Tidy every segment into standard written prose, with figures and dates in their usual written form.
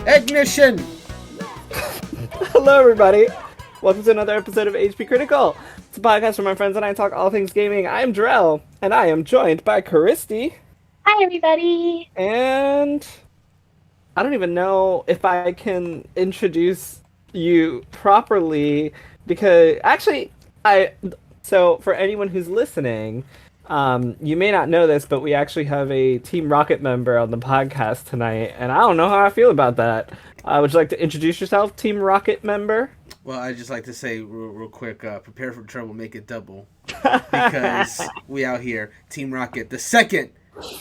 Ignition! Hello, everybody. Welcome to another episode of HP Critical. It's a podcast where my friends and I talk all things gaming. I'm Drell, and I am joined by Christy. Hi, everybody. And I don't even know if I can introduce you properly because actually, so for anyone who's listening, you may not know this, but we actually have a Team Rocket member on the podcast tonight, and I don't know how I feel about that. Would you like to introduce yourself, Team Rocket member? Well, I'd just like to say real quick, prepare for trouble, make it double. Because we out here, Team Rocket, the second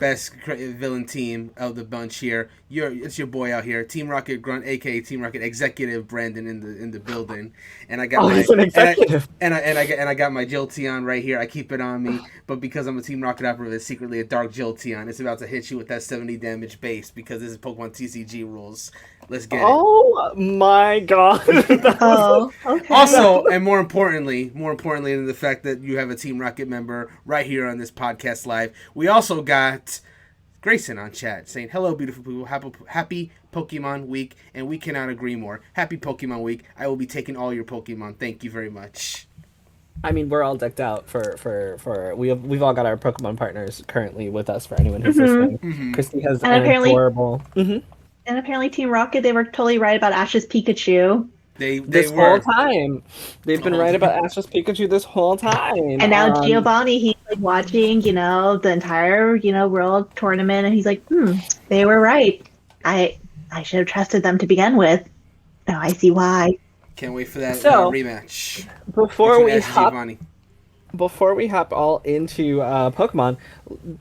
best villain team of the bunch here. It's your boy out here, Team Rocket Grunt, aka Team Rocket Executive Brandon in the building, and I got he's an executive. I got my Jolteon right here. I keep it on me, but because I'm a Team Rocket operative, it's secretly a Dark Jolteon. It's about to hit you with that 70 damage base because this is Pokemon TCG rules. Let's get it. Oh my god. Okay. Also, and more importantly than the fact that you have a Team Rocket member right here on this podcast live, we also got Grayson on chat saying, hello, beautiful people. Happy Pokemon Week, and we cannot agree more. Happy Pokemon Week. I will be taking all your Pokemon. Thank you very much. I mean, we're all decked out for we've all got our Pokemon partners currently with us for anyone who's listening. Mm-hmm. Christy has And an apparently- adorable... And apparently, Team Rocket, they were totally right about Ash's Pikachu. They This were. whole time. They've been right about Ash's Pikachu this whole time. And now Giovanni, he's like watching, the entire, world tournament, and he's like, they were right. I should have trusted them to begin with. Now I see why. Can't wait for that rematch. Before we Ash and hop... Giovanni. Before we hop all into Pokemon,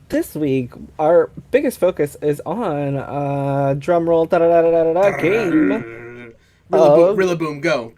this week our biggest focus is on drumroll game. Rillaboom, go.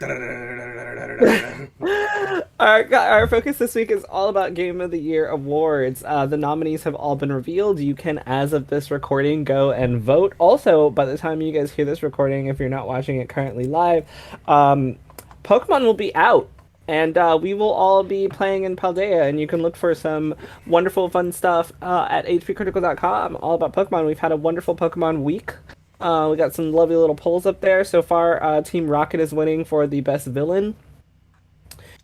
Our focus this week is all about Game of the Year awards. The nominees have all been revealed. You can, as of this recording, go and vote. Also, by the time you guys hear this recording, if you're not watching it currently live, Pokemon will be out. And we will all be playing in Paldea, and you can look for some wonderful, fun stuff at hpcritical.com, all about Pokemon. We've had a wonderful Pokemon week. We got some lovely little polls up there. So far, Team Rocket is winning for the best villain.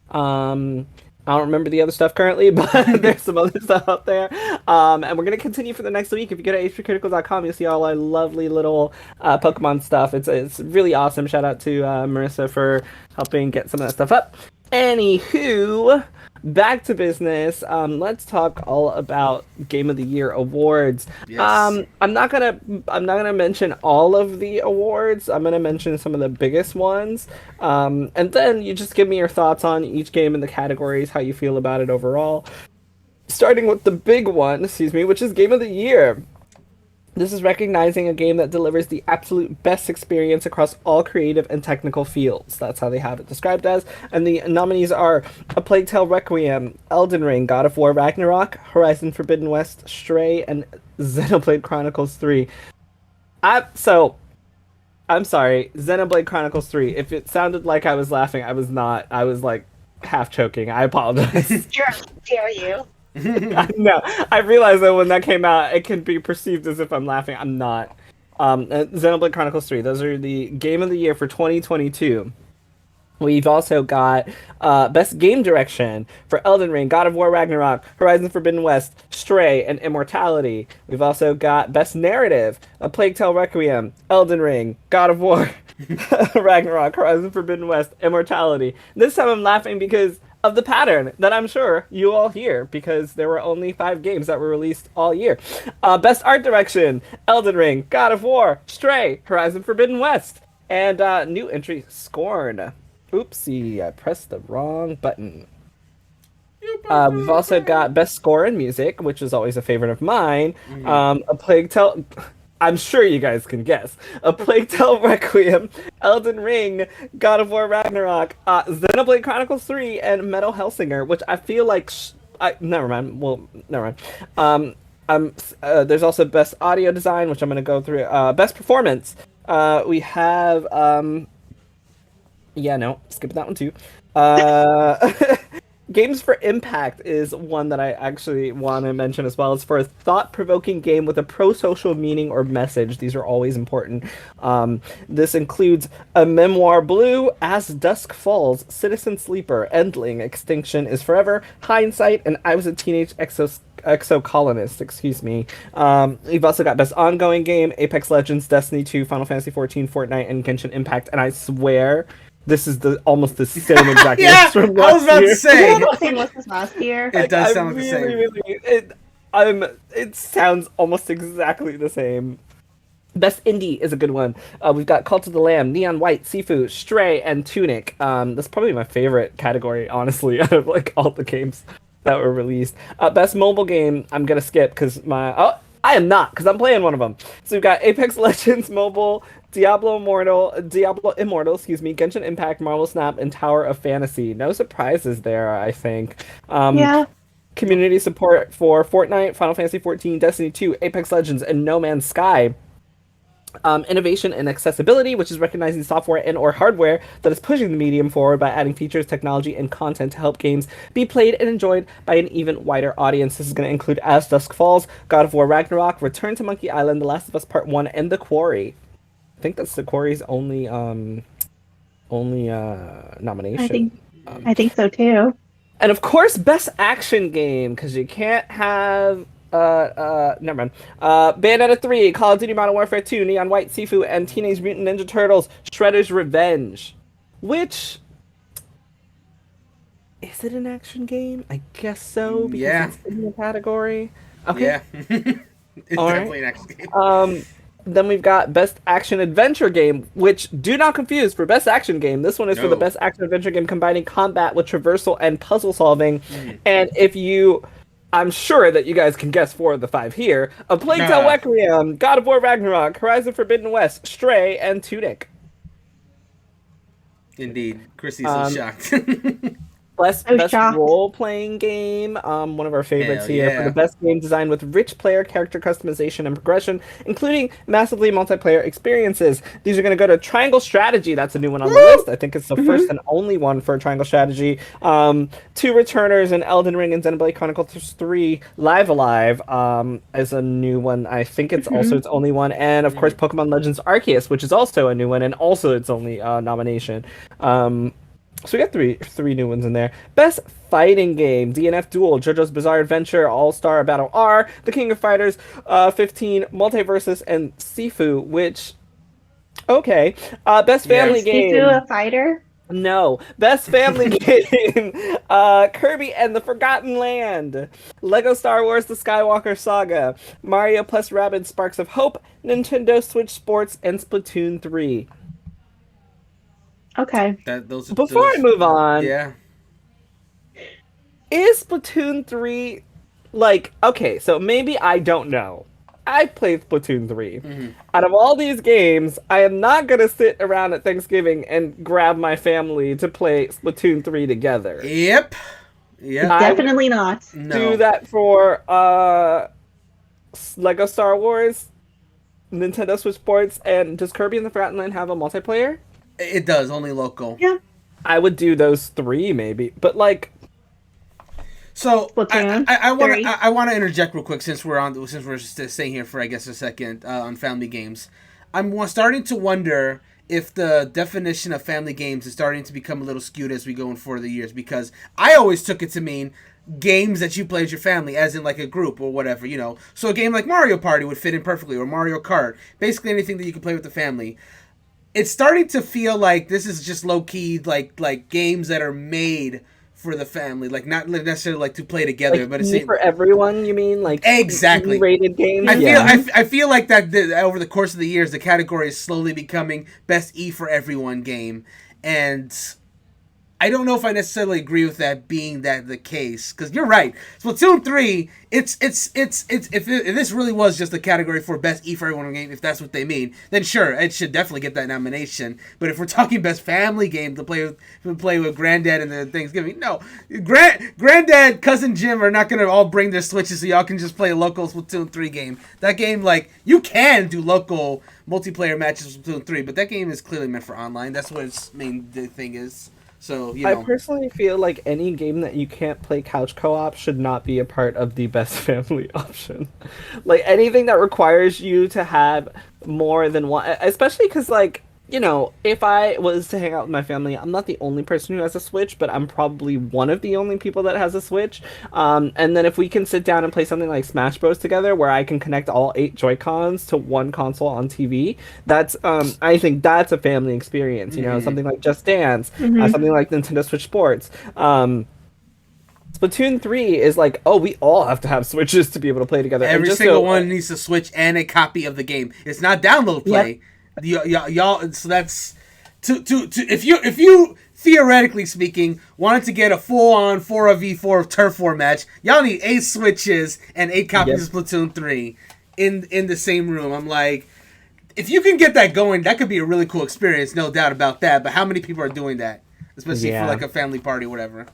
I don't remember the other stuff currently, but there's some other stuff out there. And we're going to continue for the next week. If you go to hpcritical.com, you'll see all our lovely little Pokemon stuff. It's really awesome. Shout out to Marissa for helping get some of that stuff up. Anywho, back to business. Let's talk all about Game of the Year awards. Yes. I'm not gonna mention all of the awards. I'm gonna mention some of the biggest ones. And then you just give me your thoughts on each game in the categories, how you feel about it overall. Starting with the big one, which is Game of the Year. This is recognizing a game that delivers the absolute best experience across all creative and technical fields. That's how they have it described as. And the nominees are A Plague Tale Requiem, Elden Ring, God of War Ragnarok, Horizon Forbidden West, Stray, and Xenoblade Chronicles 3. I'm sorry, Xenoblade Chronicles 3. If it sounded like I was laughing, I was not. I was like half choking. I apologize. Dare you? No, I realized that when that came out, it can be perceived as if I'm laughing. I'm not. Xenoblade Chronicles 3. Those are the Game of the Year for 2022. We've also got Best Game Direction for Elden Ring, God of War Ragnarok, Horizon Forbidden West, Stray, and Immortality. We've also got Best Narrative, A Plague Tale Requiem, Elden Ring, God of War, Ragnarok, Horizon Forbidden West, Immortality. This time I'm laughing because of the pattern that I'm sure you all hear, because there were only 5 games that were released all year. Best Art Direction, Elden Ring, God of War, Stray, Horizon Forbidden West, and new entry, Scorn. Oopsie, I pressed the wrong button. We've also got Best Score in Music, which is always a favorite of mine. A Plague Tale... I'm sure you guys can guess. A Plague Tale Requiem, Elden Ring, God of War Ragnarok, Xenoblade Chronicles 3, and Metal Hellsinger, which I feel like... never mind. Well, never mind. There's also Best Audio Design, which I'm going to go through. Best Performance. We have... skip that one too. Games for Impact is one that I actually want to mention as well. It's for a thought-provoking game with a pro-social meaning or message. These are always important. This includes A Memoir Blue, As Dusk Falls, Citizen Sleeper, Endling, Extinction is Forever, Hindsight, and I Was a Teenage Exocolonist, excuse me. We've also got Best Ongoing Game, Apex Legends, Destiny 2, Final Fantasy 14, Fortnite, and Genshin Impact. And I swear this is almost the same exact list from last I was about year. to say. The same list as last year. It does sound like the same. It sounds almost exactly the same. Best Indie is a good one. We've got Cult of the Lamb, Neon White, Sifu, Stray, and Tunic. That's probably my favorite category, honestly, out of like all the games that were released. Best Mobile Game, I'm gonna skip because I am not, because I'm playing one of them. So we've got Apex Legends Mobile, Diablo Immortal, Genshin Impact, Marvel Snap, and Tower of Fantasy. No surprises there, I think. Yeah. Community support for Fortnite, Final Fantasy 14, Destiny 2, Apex Legends, and No Man's Sky. Innovation and accessibility, which is recognizing software and or hardware that is pushing the medium forward by adding features, technology, and content to help games be played and enjoyed by an even wider audience. This is going to include As Dusk Falls, God of War Ragnarok, Return to Monkey Island, The Last of Us Part 1, and The Quarry. I think that's The Quarry's only nomination. I think so too. And of course, Best Action Game, because you can't have never mind. Bayonetta 3, Call of Duty Modern Warfare 2, Neon White, Sifu, and Teenage Mutant Ninja Turtles, Shredder's Revenge. Which, is it an action game? I guess so, because it's in the category. Okay. Yeah. It's definitely an action game. Then we've got Best Action Adventure Game, which, do not confuse, for Best Action Game, this one is for the Best Action Adventure Game combining combat with traversal and puzzle solving. And I'm sure that you guys can guess 4 of the 5 here. A Plague Tale Requiem, God of War Ragnarok, Horizon Forbidden West, Stray, and Tunic. Indeed. Chrissy's so shocked. Best role-playing game, one of our favorites here, for the best game designed with rich player character customization and progression, including massively multiplayer experiences. These are going to go to Triangle Strategy. That's a new one on the list. I think it's the first and only one for Triangle Strategy. 2 Returners and Elden Ring and Xenoblade Chronicles 3 Live Alive is a new one. I think it's also its only one. And, of course, Pokemon Legends Arceus, which is also a new one and also its only nomination. So we got three new ones in there. Best Fighting Game, DNF Duel, JoJo's Bizarre Adventure, All-Star Battle R, The King of Fighters 15, Multiversus, and Sifu, which... Okay. Best Family Game. Sifu a fighter? No. Best Family Game, Kirby and the Forgotten Land, Lego Star Wars The Skywalker Saga, Mario plus Rabbids Sparks of Hope, Nintendo Switch Sports, and Splatoon 3. Okay. Before I move on, is Splatoon 3 okay, so maybe I don't know. I played Splatoon 3. Out of all these games, I am not going to sit around at Thanksgiving and grab my family to play Splatoon 3 together. Yep. Definitely not. Do that for Lego Star Wars, Nintendo Switch Sports, and does Kirby and the Forgotten Land have a multiplayer? It does, only local. Yeah. I would do those 3 maybe, but So I want to interject real quick since we're just staying here for I guess a second on family games. I'm starting to wonder if the definition of family games is starting to become a little skewed as we go in for the years, because I always took it to mean games that you play as your family, as in like a group or whatever, you know. So a game like Mario Party would fit in perfectly, or Mario Kart, basically anything that you can play with the family. It's starting to feel like this is just low key like games that are made for the family, like not necessarily like to play together, but it's for everyone. You mean exactly rated games? I feel like that over the course of the years, the category is slowly becoming best E for everyone game, and I don't know if I necessarily agree with that being the case, because you're right. Splatoon 3, it's if this really was just a category for best E for everyone game, if that's what they mean, then sure, it should definitely get that nomination. But if we're talking best family game to play with Granddad and the Thanksgiving, no, Granddad, Cousin Jim are not gonna all bring their Switches so y'all can just play a local Splatoon 3 game. That game, you can do local multiplayer matches with Splatoon 3, but that game is clearly meant for online. That's what its main thing is. So, you I know. personally feel like any game that you can't play couch co-op should not be a part of the best family option. Like anything that requires you to have more than one, especially because like, you know, if I was to hang out with my family, I'm not the only person who has a Switch, but I'm probably one of the only people that has a Switch. And then if we can sit down and play something like Smash Bros together, where I can connect all 8 Joy-Cons to one console on TV, that's I think that's a family experience. You know, something like Just Dance, something like Nintendo Switch Sports. Splatoon 3 is like, oh, we all have to have Switches to be able to play together. Every single one needs a Switch and a copy of the game. It's not download play. Y'all, so that's if you theoretically speaking wanted to get a full-on 4v4 turf war match, y'all need 8 Switches and 8 copies of Splatoon 3 in the same room. I'm like, if you can get that going, that could be a really cool experience, no doubt about that. But how many people are doing that, especially for like a family party or whatever?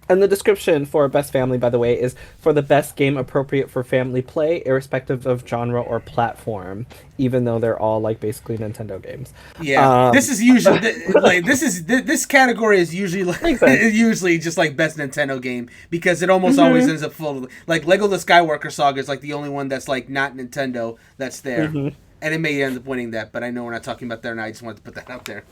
And the description for Best Family, by the way, is for the best game appropriate for family play, irrespective of genre or platform, even though they're all like basically Nintendo games. Yeah, this is usually like this category is usually usually just like best Nintendo game, because it almost always ends up full of, like, Lego the Skywalker Saga is like the only one that's like not Nintendo that's there, and it may end up winning that. But I know we're not talking about there, and I just wanted to put that out there.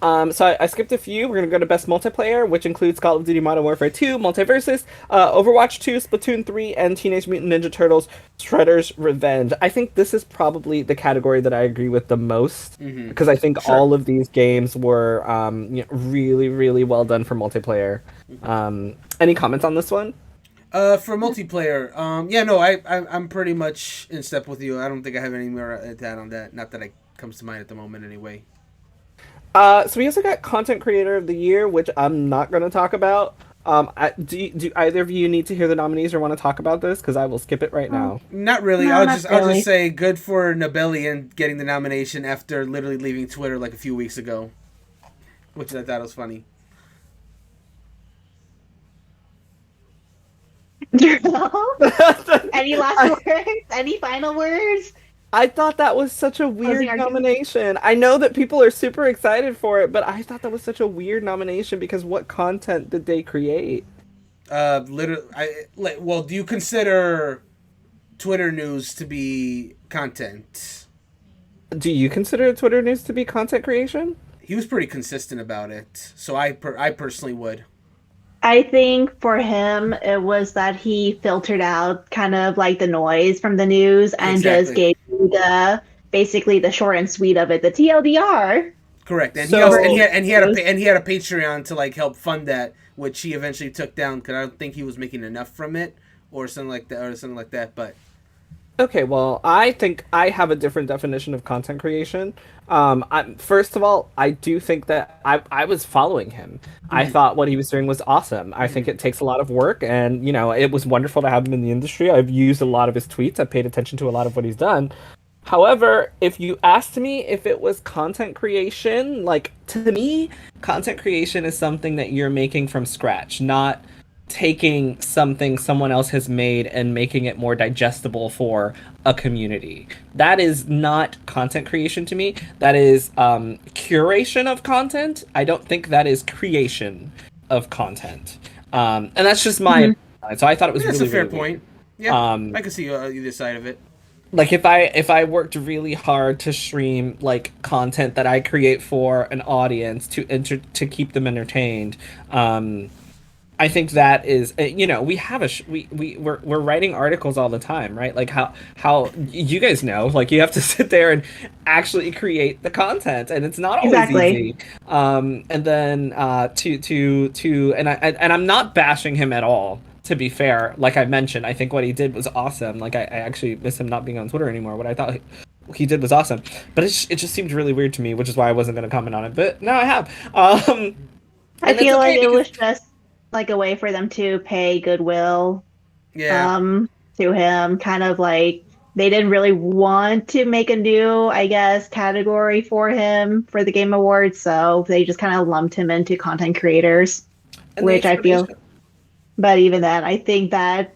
So I skipped a few. We're going to go to Best Multiplayer, which includes Call of Duty Modern Warfare 2, Multiversus, Overwatch 2, Splatoon 3, and Teenage Mutant Ninja Turtles Shredder's Revenge. I think this is probably the category that I agree with the most, because I think all of these games were really, really well done for multiplayer. Any comments on this one? For multiplayer, I'm pretty much in step with you. I don't think I have any more to add on that. Not that it comes to mind at the moment anyway. So we also got Content Creator of the Year, which I'm not going to talk about. Do either of you need to hear the nominees or want to talk about this? Because I will skip it right now. Not really. No, I'll just say good for Nobelian getting the nomination after literally leaving Twitter like a few weeks ago, which I thought was funny. Any last words? Any final words? I thought that was such a weird nomination. I know that people are super excited for it, but I thought that was such a weird nomination because what content did they create? Do you consider Twitter news to be content? Do you consider Twitter news to be content creation? He was pretty consistent about it, so I personally would. I think for him, it was that he filtered out kind of like the noise from the news and just gave you basically the short and sweet of it, the TLDR. Correct, and he had a Patreon to like help fund that, which he eventually took down because I don't think he was making enough from it or something like that. But okay, well, I think I have a different definition of content creation. First of all, I do think that I was following him. I thought what he was doing was awesome. I think it takes a lot of work, and, it was wonderful to have him in the industry. I've used a lot of his tweets. I've paid attention to a lot of what he's done. However, if you asked me if it was content creation, like, to me, content creation is something that you're making from scratch, not taking something someone else has made and making it more digestible for a community. That is not content creation to me. That is curation of content. I don't think that is creation of content. And that's just my opinion. So I thought it was that's really, a fair really point. Weird. Yeah, I can see either side of it. Like if I worked really hard to stream like content that I create for an audience to keep them entertained, I think that is, we have we're writing articles all the time, right? Like how you guys know, like you have to sit there and actually create the content, and it's not always easy. And then and I'm not bashing him at all. To be fair, like I mentioned, I think what he did was awesome. Like I actually miss him not being on Twitter anymore. What I thought he did was awesome, but it just seemed really weird to me, which is why I wasn't going to comment on it. But now I have. I feel like it was just like a way for them to pay goodwill to him, kind of like they didn't really want to make a new, I guess, category for him for the Game Awards, so they just kind of lumped him into content creators, which I feel. But even then, I think that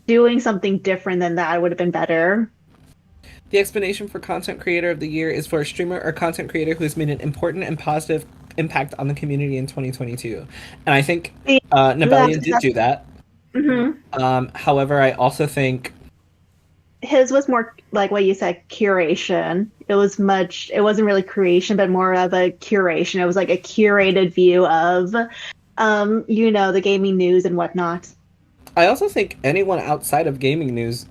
doing something different than that would have been better. The explanation for Content Creator of the Year is for a streamer or content creator who has made an important and positive impact on the community in 2022, and I think Nibellion did do that. Mm-hmm. However, I also think his was more like what you said, curation. It wasn't really creation, but more of a curation. It was like a curated view of, the gaming news and whatnot. I also think anyone outside of gaming news,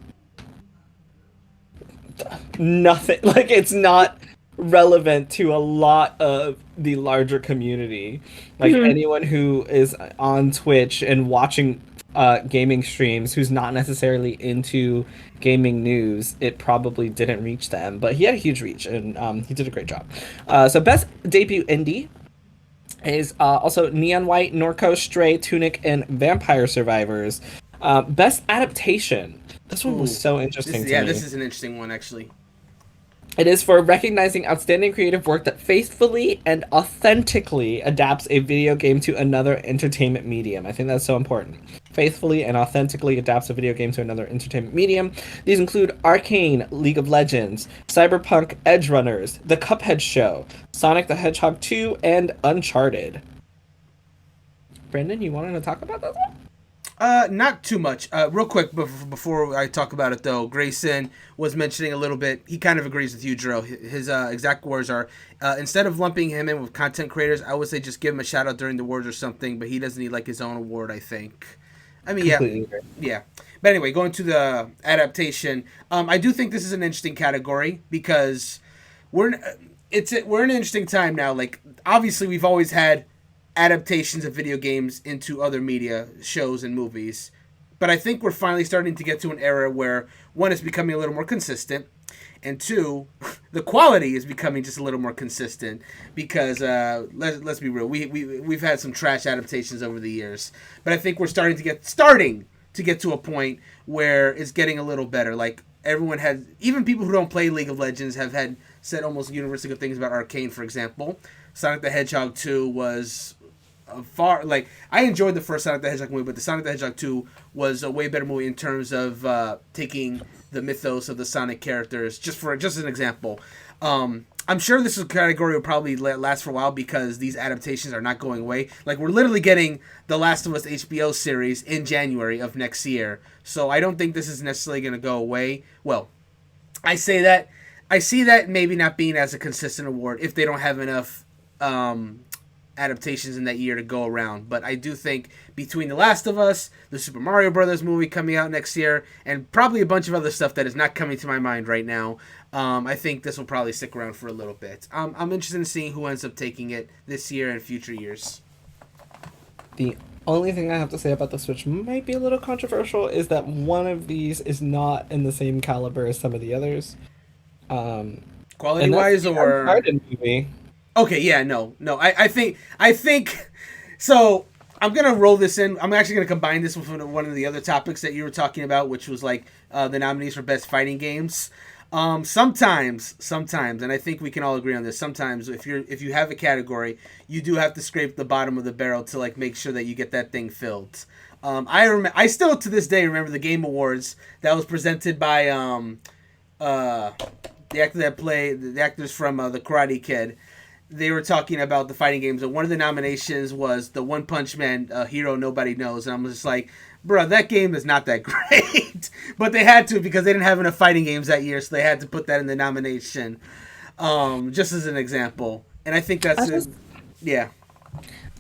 nothing, like, it's not relevant to a lot of the larger community. Like, anyone who is on Twitch and watching gaming streams who's not necessarily into gaming news, it probably didn't reach them, but he had a huge reach, and he did a great job. So best debut indie is also Neon White, Norco, Stray, Tunic, and Vampire Survivors. Best adaptation. This one was so interesting to me. This is an interesting one, actually. It is for recognizing outstanding creative work that faithfully and authentically adapts a video game to another entertainment medium. I think that's so important. Faithfully and authentically adapts a video game to another entertainment medium. These include Arcane, League of Legends, Cyberpunk Edge Runners, The Cuphead Show, Sonic the Hedgehog 2, and Uncharted. Brendan, you wanted to talk about that one? Not too much. Real quick before I talk about it, though, Grayson was mentioning a little bit. He kind of agrees with you, Drew. His exact words are, instead of lumping him in with content creators, I would say just give him a shout out during the awards or something. But he doesn't need like his own award, I think. I mean, yeah. But anyway, going to the adaptation, I do think this is an interesting category because we're in an interesting time now. Like, obviously, we've always had adaptations of video games into other media, shows and movies. But I think we're finally starting to get to an era where, one, it's becoming a little more consistent, and two, the quality is becoming just a little more consistent because, let's be real, we've had some trash adaptations over the years. But I think we're starting to get to a point where it's getting a little better. Like, everyone had, even people who don't play League of Legends have had said almost universally good things about Arcane, for example. Sonic the Hedgehog 2 was I enjoyed the first Sonic the Hedgehog movie, but the Sonic the Hedgehog 2 was a way better movie in terms of taking the mythos of the Sonic characters. Just as an example, I'm sure this category will probably last for a while because these adaptations are not going away. Like, we're literally getting the Last of Us HBO series in January of next year, so I don't think this is necessarily going to go away. Well, I see that maybe not being as a consistent award if they don't have enough adaptations in that year to go around. But I do think between The Last of Us, the Super Mario Brothers movie coming out next year, and probably a bunch of other stuff that is not coming to my mind right now, I think this will probably stick around for a little bit. I'm interested in seeing who ends up taking it this year and future years. The only thing I have to say about this, which might be a little controversial, is that one of these is not in the same caliber as some of the others. Quality-wise, or Uncharted movie. Okay, yeah, no. I think so. I'm gonna roll this in. I'm actually gonna combine this with one of the other topics that you were talking about, which was like the nominees for best fighting games. Sometimes, and I think we can all agree on this. Sometimes, if you have a category, you do have to scrape the bottom of the barrel to like make sure that you get that thing filled. I still to this day remember the Game Awards that was presented by the actor that played the actors from the Karate Kid. They were talking about the fighting games, and one of the nominations was the One Punch Man Hero Nobody Knows, and I'm just like, bro, that game is not that great. But they had to because they didn't have enough fighting games that year, so they had to put that in the nomination, just as an example. And I think that's yeah.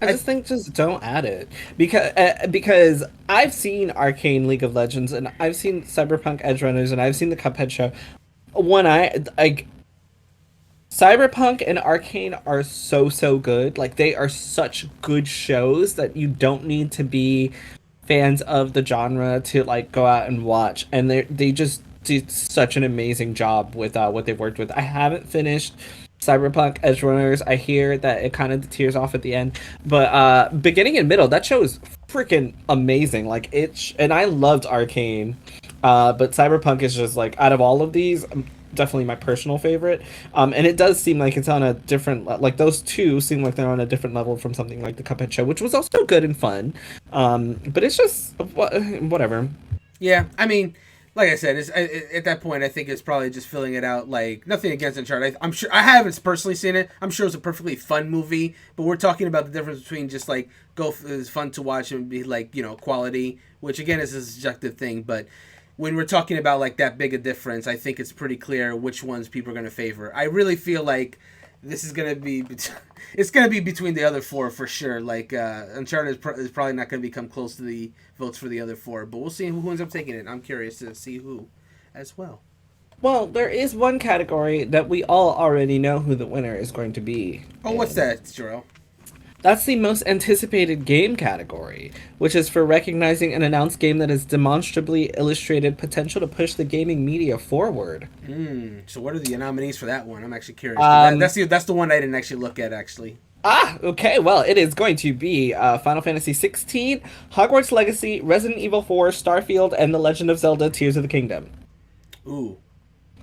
I just think just don't add it because I've seen Arcane League of Legends and I've seen Cyberpunk Edge Runners and I've seen the Cuphead Show. Cyberpunk and Arcane are so good. Like, they are such good shows that you don't need to be fans of the genre to like go out and watch. And they just did such an amazing job with what they've worked with. I haven't finished Cyberpunk Edge Runners. I hear that it kind of tears off at the end, but beginning and middle, that show is freaking amazing. Like, and I loved Arcane, but Cyberpunk is just like, out of all of these, definitely my personal favorite, and it does seem like it's on a different, like, those two seem like they're on a different level from something like the Cuphead Show, which was also good and fun, but it's just whatever. Yeah, I mean, like I said, at that point, I think it's probably just filling it out. Like, nothing against Uncharted. I'm sure I haven't personally seen it. I'm sure it's a perfectly fun movie, but we're talking about the difference between just like it's fun to watch and be like quality, which again is a subjective thing. But when we're talking about like that big a difference, I think it's pretty clear which ones people are going to favor. I really feel like this is going to be it's going to be between the other four for sure. Like Uncharted is probably not going to become close to the votes for the other four, but we'll see who ends up taking it. I'm curious to see who as well. Well, there is one category that we all already know who the winner is going to be. Oh, what's that, Jarrell? That's the most anticipated game category, which is for recognizing an announced game that has demonstrably illustrated potential to push the gaming media forward. So what are the nominees for that one? I'm actually curious. That's the one I didn't actually look at, actually. Okay, well, it is going to be Final Fantasy XVI, Hogwarts Legacy, Resident Evil 4, Starfield, and The Legend of Zelda Tears of the Kingdom. Ooh.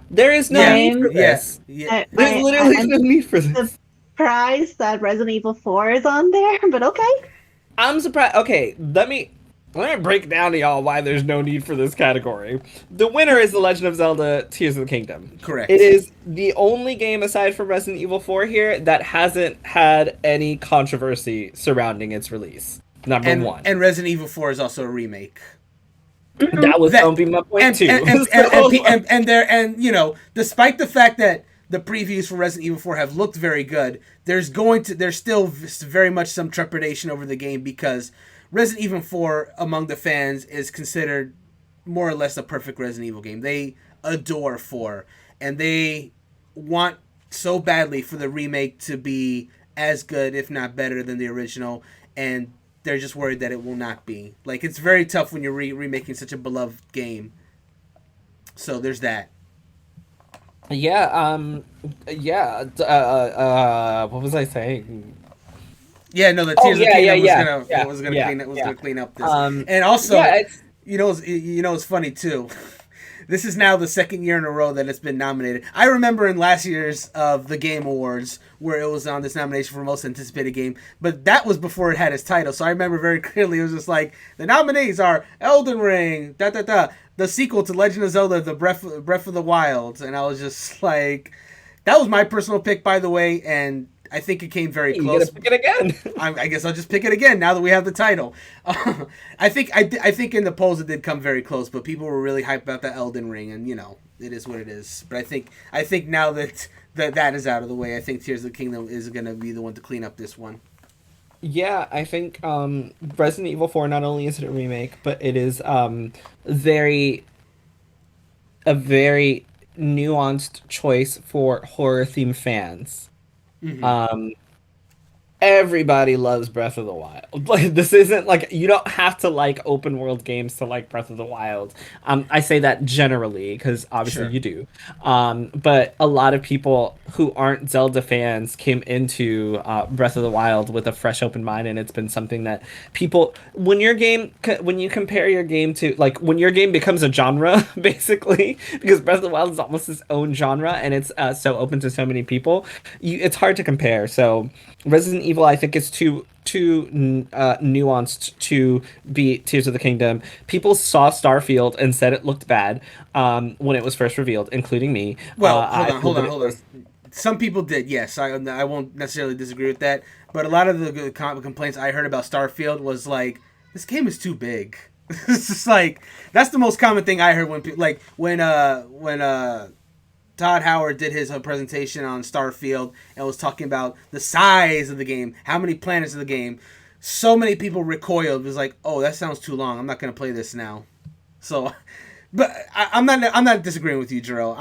There is no need for this. Yeah. There's literally no need for this. Surprised that Resident Evil 4 is on there, but okay. I'm surprised. Okay, let me break down to y'all why there's no need for this category. The winner is The Legend of Zelda Tears of the Kingdom. Correct. It is the only game aside from Resident Evil 4 here that hasn't had any controversy surrounding its release. Number one. And Resident Evil 4 is also a remake. That was going to be my point too. And despite the fact that the previews for Resident Evil 4 have looked very good, there's still very much some trepidation over the game because Resident Evil 4 among the fans is considered more or less a perfect Resident Evil game. They adore 4 and they want so badly for the remake to be as good, if not better, than the original, and they're just worried that it will not be. Like, it's very tough when you're remaking such a beloved game. So there's that. Yeah, what was I saying? Yeah, no, the Tears of the Kingdom was gonna clean up this. And also, it's funny too. This is now the second year in a row that it's been nominated. I remember in last year's of the Game Awards where it was on this nomination for most anticipated game, but that was before it had its title. So I remember very clearly it was just like the nominees are Elden Ring, the sequel to Legend of Zelda, the Breath of the Wild, and I was just like, that was my personal pick, by the way, and I think it came very close. You gotta pick it again. I guess I'll just pick it again now that we have the title. I think in the polls it did come very close, but people were really hyped about the Elden Ring, and it is what it is. But I think now that is out of the way, I think Tears of the Kingdom is going to be the one to clean up this one. Yeah, I think Resident Evil 4 not only is it a remake, but it is a very nuanced choice for horror theme fans. Mm-hmm. Everybody loves Breath of the Wild. Like, this isn't like, you don't have to like open world games to like Breath of the Wild. I say that generally because obviously you do. But a lot of people who aren't Zelda fans came into Breath of the Wild with a fresh open mind, and it's been something that people, when you compare your game to, like, when your game becomes a genre, basically, because Breath of the Wild is almost its own genre and it's so open to so many people, it's hard to compare. So Resident Evil, I think, is too nuanced to be Tears of the Kingdom. People saw Starfield and said it looked bad when it was first revealed, including me. Well, hold on. Some people did, yes. I won't necessarily disagree with that. But a lot of the complaints I heard about Starfield was like, this game is too big. It's just like, that's the most common thing I heard when Todd Howard did his presentation on Starfield and was talking about the size of the game, how many planets of the game. So many people recoiled. It was like, oh, that sounds too long. I'm not going to play this now. So, but I'm not disagreeing with you, Jarrell.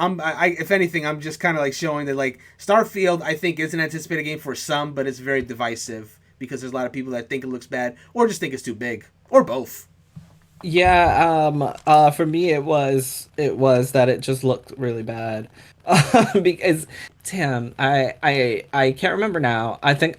If anything, I'm just kind of like showing that like Starfield, I think, is an anticipated game for some, but it's very divisive because there's a lot of people that think it looks bad or just think it's too big or both. Yeah, for me it was that it just looked really bad. Because damn, I can't remember now. I think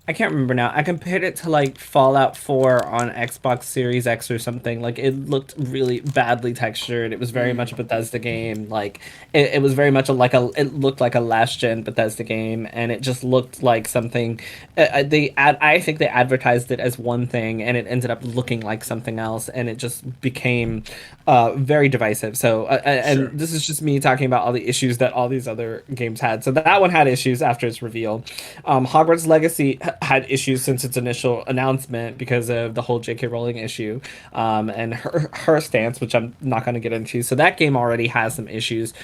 I can't remember now. I compared it to like Fallout 4 on Xbox Series X or something. Like it looked really badly textured. It was very much a Bethesda game. Like it was very much it looked like a last gen Bethesda game, and it just looked like something. I think they advertised it as one thing, and it ended up looking like something else, and it just became very divisive. So and this is just me talking about all the issues that all these other games had. So that one had issues after its reveal. Hogwarts Legacy had issues since its initial announcement because of the whole J.K. Rowling issue, and her stance, which I'm not going to get into. So that game already has some issues,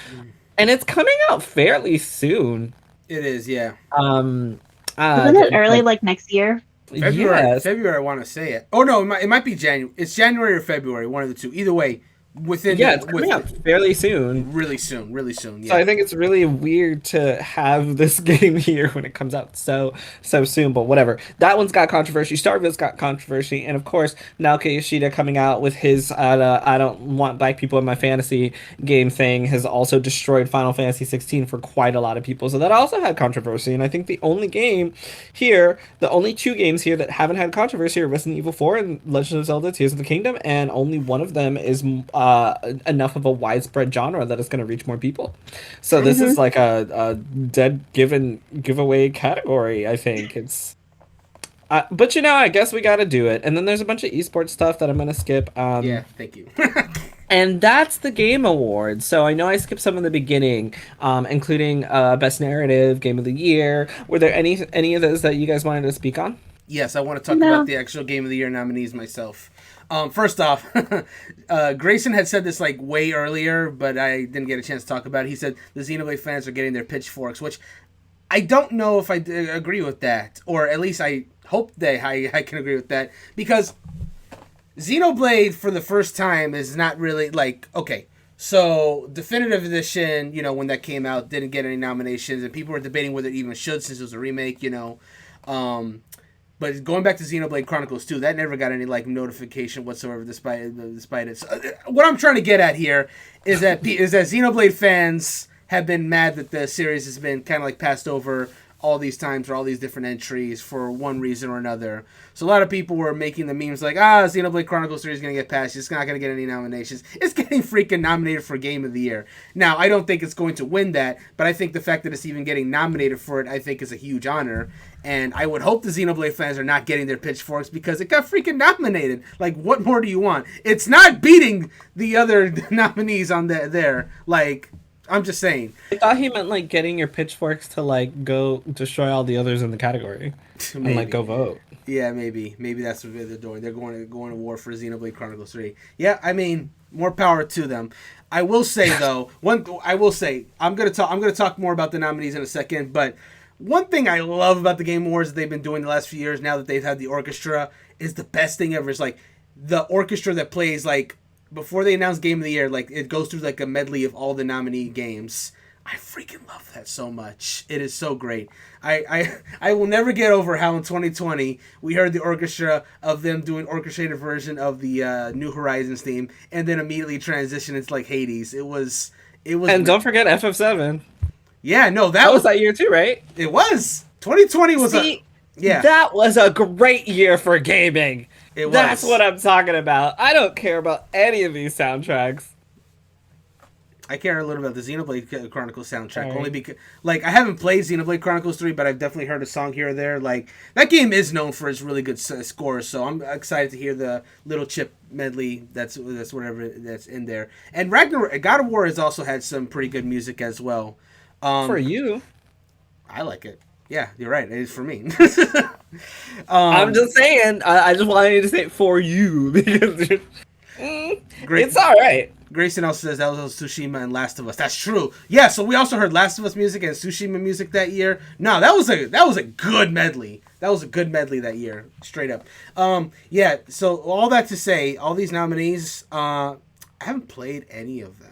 and it's coming out fairly soon. It is, yeah. Isn't it early, like next year? February. Yes. February. I want to say it. Oh no, it might be January. It's January or February, one of the two. Either way, it's coming out fairly soon. Really soon. Yeah. So I think it's really weird to have this game here when it comes out so soon. But whatever. That one's got controversy. Starfield's got controversy, and of course Naoki Yoshida coming out with his I don't want black people in my fantasy game thing has also destroyed Final Fantasy 16 for quite a lot of people. So that also had controversy. And I think the only two games here that haven't had controversy are Resident Evil 4 and Legend of Zelda: Tears of the Kingdom, and only one of them is enough of a widespread genre that it's going to reach more people. So this is like a dead giveaway category. I think it's but I guess we got to do it. And then there's a bunch of esports stuff that I'm going to skip. Yeah, thank you. And that's the Game Awards. So I know I skipped some in the beginning, including Best Narrative, Game of the Year. Were there any of those that you guys wanted to speak on? Yes, I want to talk about the actual Game of the Year nominees myself. First off, Grayson had said this like way earlier, but I didn't get a chance to talk about it. He said the Xenoblade fans are getting their pitchforks, which I don't know if I agree with that, or at least I hope I can agree with that, because Xenoblade for the first time is not really like, okay, so Definitive Edition, when that came out, didn't get any nominations, and people were debating whether it even should since it was a remake, But going back to Xenoblade Chronicles 2, that never got any notification whatsoever, despite it. So, what I'm trying to get at here is that Xenoblade fans have been mad that the series has been kind of passed over all these times or all these different entries for one reason or another. So a lot of people were making the memes like, Xenoblade Chronicles 3 is going to get passed. It's not going to get any nominations. It's getting freaking nominated for Game of the Year. Now, I don't think it's going to win that, but I think the fact that it's even getting nominated for it, I think is a huge honor. And I would hope the Xenoblade fans are not getting their pitchforks because it got freaking nominated. Like, what more do you want? It's not beating the other nominees on there. I'm just saying. I thought he meant getting your pitchforks to go destroy all the others in the category and go vote. Yeah, maybe that's what they're doing. They're going to war for Xenoblade Chronicles 3. Yeah, I mean, more power to them. I will say though, I'm gonna talk more about the nominees in a second, but one thing I love about the Game Awards that they've been doing the last few years, now that they've had the orchestra, is the best thing ever. Is the orchestra that plays before they announce Game of the Year, it goes through a medley of all the nominee games. I freaking love that so much. It is so great. I will never get over how in 2020 we heard the orchestra of them doing orchestrated version of the New Horizons theme, and then immediately transition into Hades. It was. And don't forget FF7. Yeah, no, that was that year too, right? It was. 2020 was that was a great year for gaming. It was. That's what I'm talking about. I don't care about any of these soundtracks. I care a little about the Xenoblade Chronicles soundtrack, right. Only because, I haven't played Xenoblade Chronicles 3, but I've definitely heard a song here or there. That game is known for its really good scores, so I'm excited to hear the little chip medley that's whatever that's in there. And God of War has also had some pretty good music as well. For you. I like it. Yeah, you're right. It is for me. I'm just saying. I just wanted you to say it for you because it's all right. Grayson also says that was Tsushima and Last of Us. That's true. Yeah, so we also heard Last of Us music and Tsushima music that year. No, that was a good medley. That was a good medley that year, straight up. Yeah. So all that to say, all these nominees, I haven't played any of them.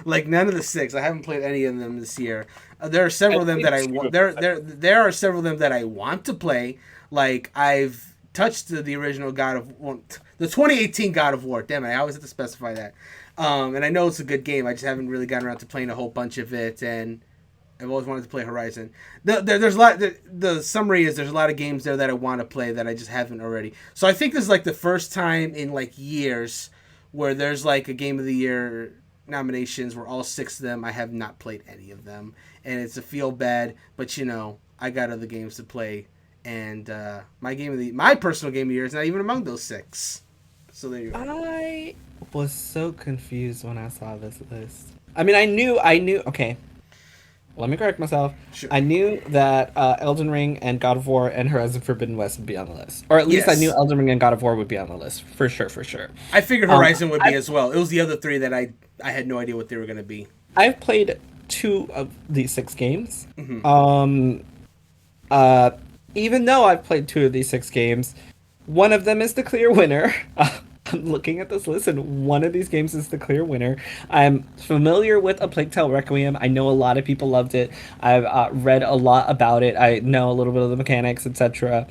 None of the 6. I haven't played any of them this year. There are several of them that I want. There are several of them that I want to play. I've touched the original the 2018 God of War. Damn it, I always have to specify that. And I know it's a good game. I just haven't really gotten around to playing a whole bunch of it. And I've always wanted to play Horizon. There's a lot. The summary is there's a lot of games there that I want to play that I just haven't already. So I think this is like the first time in like years where there's like a Game of the Year nominations where all 6 of them I have not played any of them, and it's a feel bad. But I got other games to play, and my personal Game of the Year is not even among those 6. So there you go. I was so confused when I saw this list. I mean, I knew. Okay. Let me correct myself. Sure. I knew that Elden Ring and God of War and Horizon Forbidden West would be on the list. Or at least I knew Elden Ring and God of War would be on the list. For sure. I figured Horizon would be as well. It was the other 3 that I had no idea what they were going to be. I've played 2 of these 6 games. Mm-hmm. Even though I've played 2 of these 6 games, one of them is the clear winner. I'm looking at this list, and one of these games is the clear winner. I'm familiar with A Plague Tale Requiem. I know a lot of people loved it. I've read a lot about it. I know a little bit of the mechanics, etc.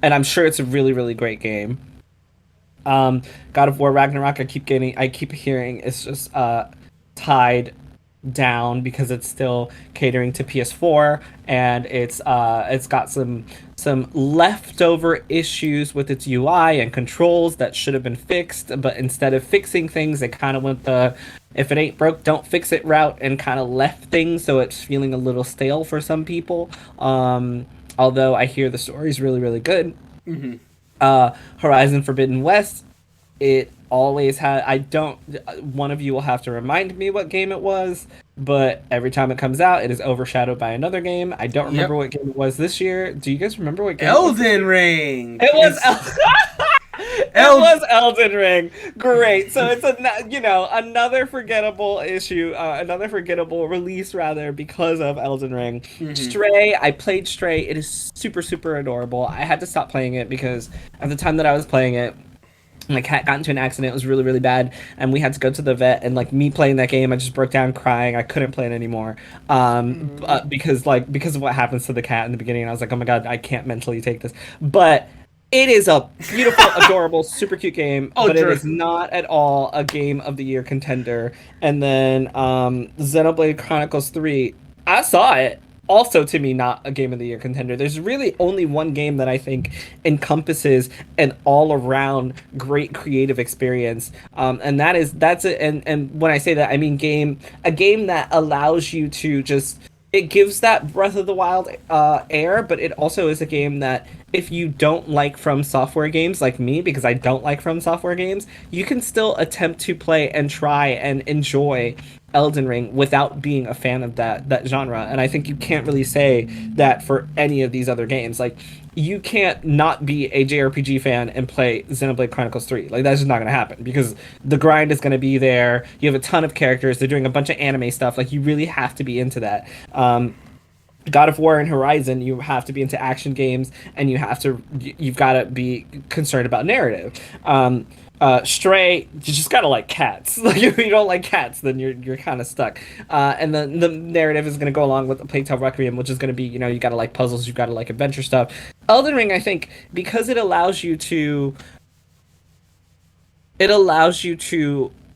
And I'm sure it's a really, really great game. God of War Ragnarok, I keep hearing it's just tied down because it's still catering to PS4, and it's got some leftover issues with its UI and controls that should have been fixed, but instead of fixing things, they kind of went the if it ain't broke, don't fix it route and kind of left things, so it's feeling a little stale for some people. Although I hear the story's really, really good. Mm-hmm. Horizon Forbidden West, it always had. One of you will have to remind me what game it was, but every time it comes out, it is overshadowed by another game. I don't remember what game it was this year. Do you guys remember what game? Elden Ring. It was. It was Elden Ring. Great. So it's another forgettable issue, another forgettable release rather, because of Elden Ring. Mm-hmm. Stray. I played Stray. It is super, super adorable. I had to stop playing it because at the time that I was playing it, my cat got into an accident. It was really, really bad, and we had to go to the vet. And me playing that game, I just broke down crying. I couldn't play it anymore because of what happens to the cat in the beginning. And I was like, oh my god, I can't mentally take this. But it is a beautiful, adorable, super cute game. But it is not at all a Game of the Year contender. And then Xenoblade Chronicles 3, I saw it. Also, to me, not a Game of the Year contender. There's really only one game that I think encompasses an all-around great creative experience, and that's it. And when I say that, I mean a game that allows you to just. It gives that Breath of the Wild air, but it also is a game that if you don't like From Software games like me, because I don't like From Software games, you can still attempt to play and try and enjoy Elden Ring without being a fan of that genre. And I think you can't really say that for any of these other games. You can't not be a JRPG fan and play Xenoblade Chronicles 3. That's just not going to happen because the grind is going to be there. You have a ton of characters. They're doing a bunch of anime stuff. You really have to be into that. God of War and Horizon, you have to be into action games, and you've got to be concerned about narrative. Stray, you just gotta like cats. If you don't like cats, then you're kind of stuck. And then the narrative is gonna go along with the Plague Tale Requiem, which is gonna be, you gotta like puzzles, you gotta like adventure stuff. Elden Ring, I think, because it allows you to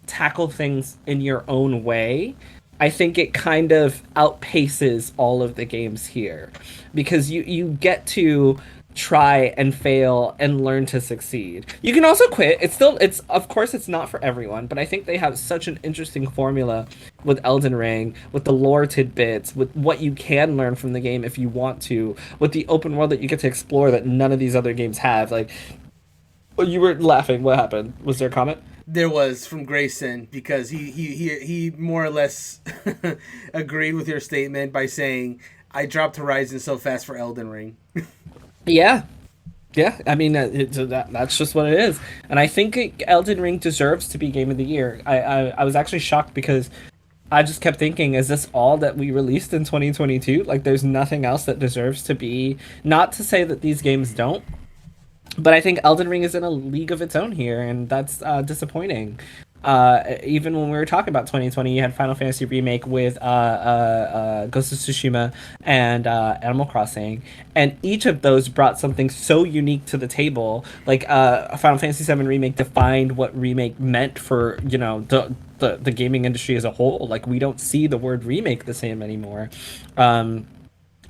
tackle things in your own way. I think it kind of outpaces all of the games here because you get to try and fail and learn to succeed. You can also quit. It's of course it's not for everyone, but I think they have such an interesting formula with Elden Ring, with the lore tidbits, with what you can learn from the game if you want to, with the open world that you get to explore that none of these other games have. You were laughing. What happened? Was there a comment? There was from Grayson because he more or less agreed with your statement by saying, I dropped Horizon so fast for Elden Ring. Yeah. I mean, that's just what it is. And I think Elden Ring deserves to be Game of the Year. I was actually shocked because I just kept thinking, is this all that we released in 2022? There's nothing else that deserves to be. Not to say that these games don't, but I think Elden Ring is in a league of its own here, and that's disappointing. Even when we were talking about 2020, you had Final Fantasy Remake with Ghost of Tsushima and Animal Crossing, and each of those brought something so unique to the table. Like Final Fantasy VII Remake defined what remake meant for the gaming industry as a whole. Like, we don't see the word remake the same anymore.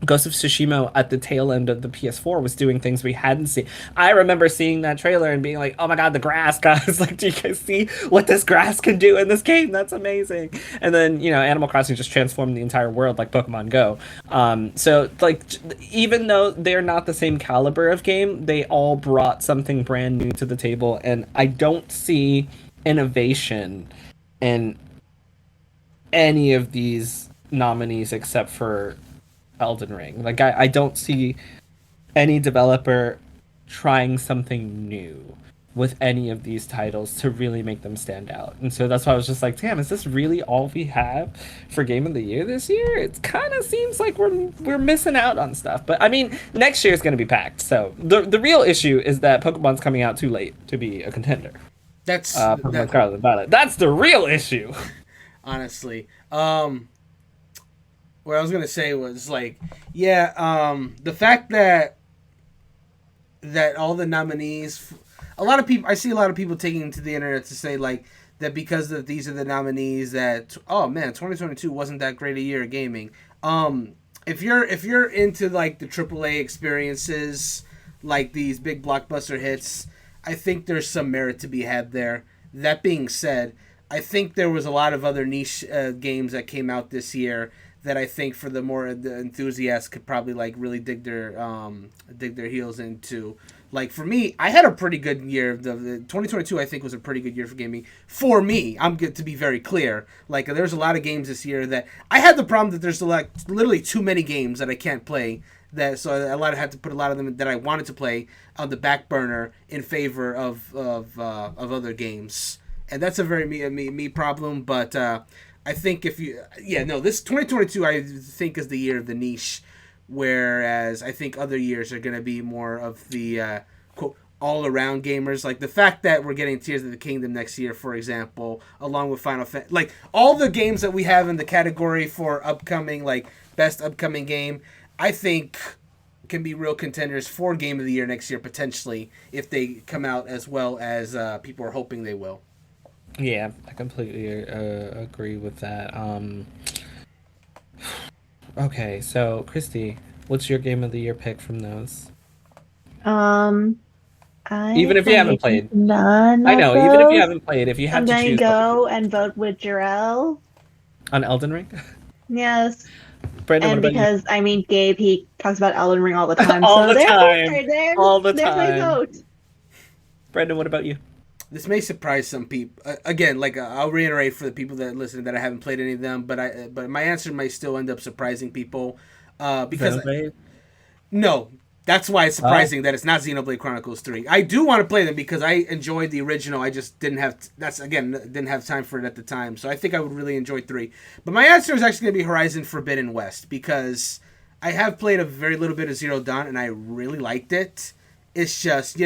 Ghost of Tsushima at the tail end of the PS4 was doing things we hadn't seen. I remember seeing that trailer and being like, oh my god, the grass, guys. Like, do you guys see what this grass can do in this game? That's amazing. And then, Animal Crossing just transformed the entire world like Pokemon Go. So, like, even though they're not the same caliber of game, they all brought something brand new to the table. And I don't see innovation in any of these nominees except for Elden Ring. Like, I don't see any developer trying something new with any of these titles to really make them stand out. And so that's why I was just like, damn, is this really all we have for Game of the Year this year? It kind of seems like we're missing out on stuff. But I mean, next year is going to be packed. So the real issue is that Pokemon's coming out too late to be a contender. That's Pokemon Scarlet Violet. That's the real issue. Honestly. What I was gonna say was like, the fact that all the nominees, I see a lot of people taking to the internet to say like that because of these are the nominees that 2022 wasn't that great a year of gaming. If you're into like the AAA experiences, like these big blockbuster hits, I think there's some merit to be had there. That being said, I think there was a lot of other niche games that came out this year that I think for the enthusiasts could probably like really dig their heels into. Like for me, I had a pretty good year. The 2022 I think was a pretty good year for gaming. For me, I'm good to be very clear. Like there's a lot of games this year that I had the problem that there's like literally too many games that I can't play. So I had to put a lot of them that I wanted to play on the back burner in favor of other games, and that's a very me problem. But I think this 2022 I think is the year of the niche, whereas I think other years are going to be more of the quote all-around gamers. Like the fact that we're getting Tears of the Kingdom next year, for example, along with Final Fantasy, like all the games that we have in the category for upcoming like best upcoming game, I think can be real contenders for Game of the Year next year potentially if they come out as well as people are hoping they will. Yeah, I completely agree with that. Okay, so Christy, what's your Game of the Year pick from those? Even if you haven't played. None. I know, of even those, if you haven't played, if you have I'm to gonna choose, go and vote with Jarrell. On Elden Ring. Yes. Brandon, and because Gabe, he talks about Elden Ring all the time. All so the time. There's my vote. Brandon, what about you? This may surprise some people. Again, like I'll reiterate for the people that listen that I haven't played any of them, but my answer might still end up surprising people because no, that's why it's surprising that it's not Xenoblade Chronicles 3. I do want to play them because I enjoyed the original. I just didn't have time for it at the time, so I think I would really enjoy 3. But my answer is actually going to be Horizon Forbidden West because I have played a very little bit of Zero Dawn and I really liked it. It's just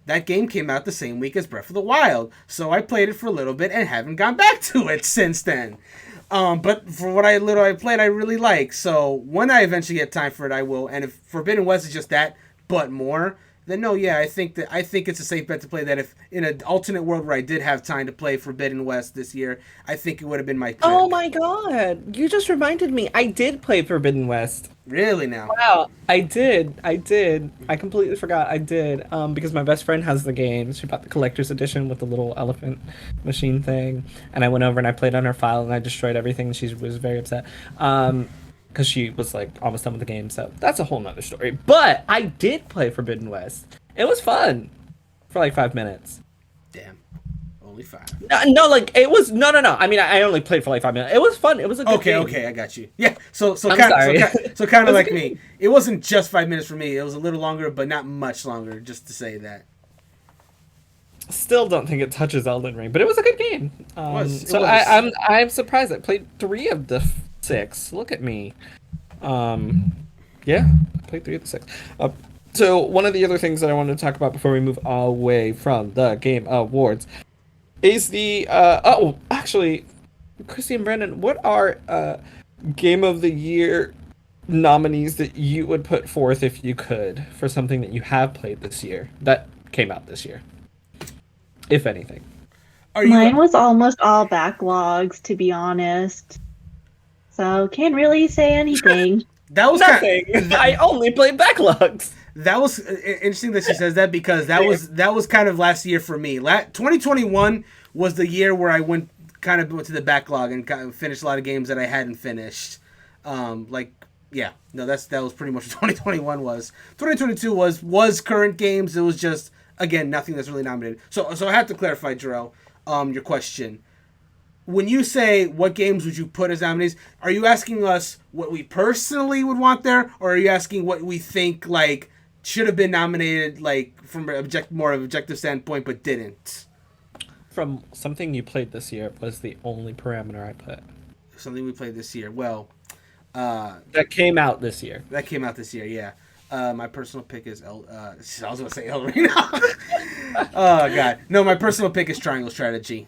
that game came out the same week as Breath of the Wild, so I played it for a little bit and haven't gone back to it since then. But for what I played, I really like. So when I eventually get time for it, I will. And if Forbidden West is just that, but more, then no, yeah, I think it's a safe bet to play that. If in an alternate world where I did have time to play Forbidden West this year, I think it would have been my pick. Oh my god, you just reminded me. I did play Forbidden West. Really now? Wow, I did. I completely forgot I did. Because my best friend has the game. She bought the collector's edition with the little elephant machine thing. And I went over and I played on her file and I destroyed everything and she was very upset. Because she was like almost done with the game. So that's a whole nother story. But I did play Forbidden West. It was fun. For like 5 minutes. Damn. Only 5. No, like it was no. I mean, I only played for like 5 minutes. It was fun. It was a good game. Okay, I got you. Yeah, so kind of like me. It wasn't just 5 minutes for me. It was a little longer, but not much longer. Just to say that. Still don't think it touches Elden Ring, but it was a good game. It was. I'm surprised I played 3 of the 6. Look at me. Yeah, I played 3 of the 6. So one of the other things that I wanted to talk about before we move away from the Game Awards is the actually, Christy and Brandon, what are Game of the Year nominees that you would put forth if you could for something that you have played this year that came out this year, if anything? Mine was almost all backlogs, to be honest. So can't really say anything. That was nothing. I only played backlogs. That was interesting that she says that, because that was kind of last year for me. 2021 was the year where I went to the backlog and kind of finished a lot of games that I hadn't finished. That was pretty much what 2021 was. 2022 was current games. It was just, again, nothing that's really nominated. So I have to clarify, Jarrell, your question. When you say what games would you put as nominees, are you asking us what we personally would want there, or are you asking what we think like should have been nominated, like from more of an objective standpoint, but didn't? From something you played this year was the only parameter I put. Something we played this year. Well, that came out this year. That came out this year. Yeah. My personal pick is I was going to say Elden Ring. Oh God, no. My personal pick is Triangle Strategy.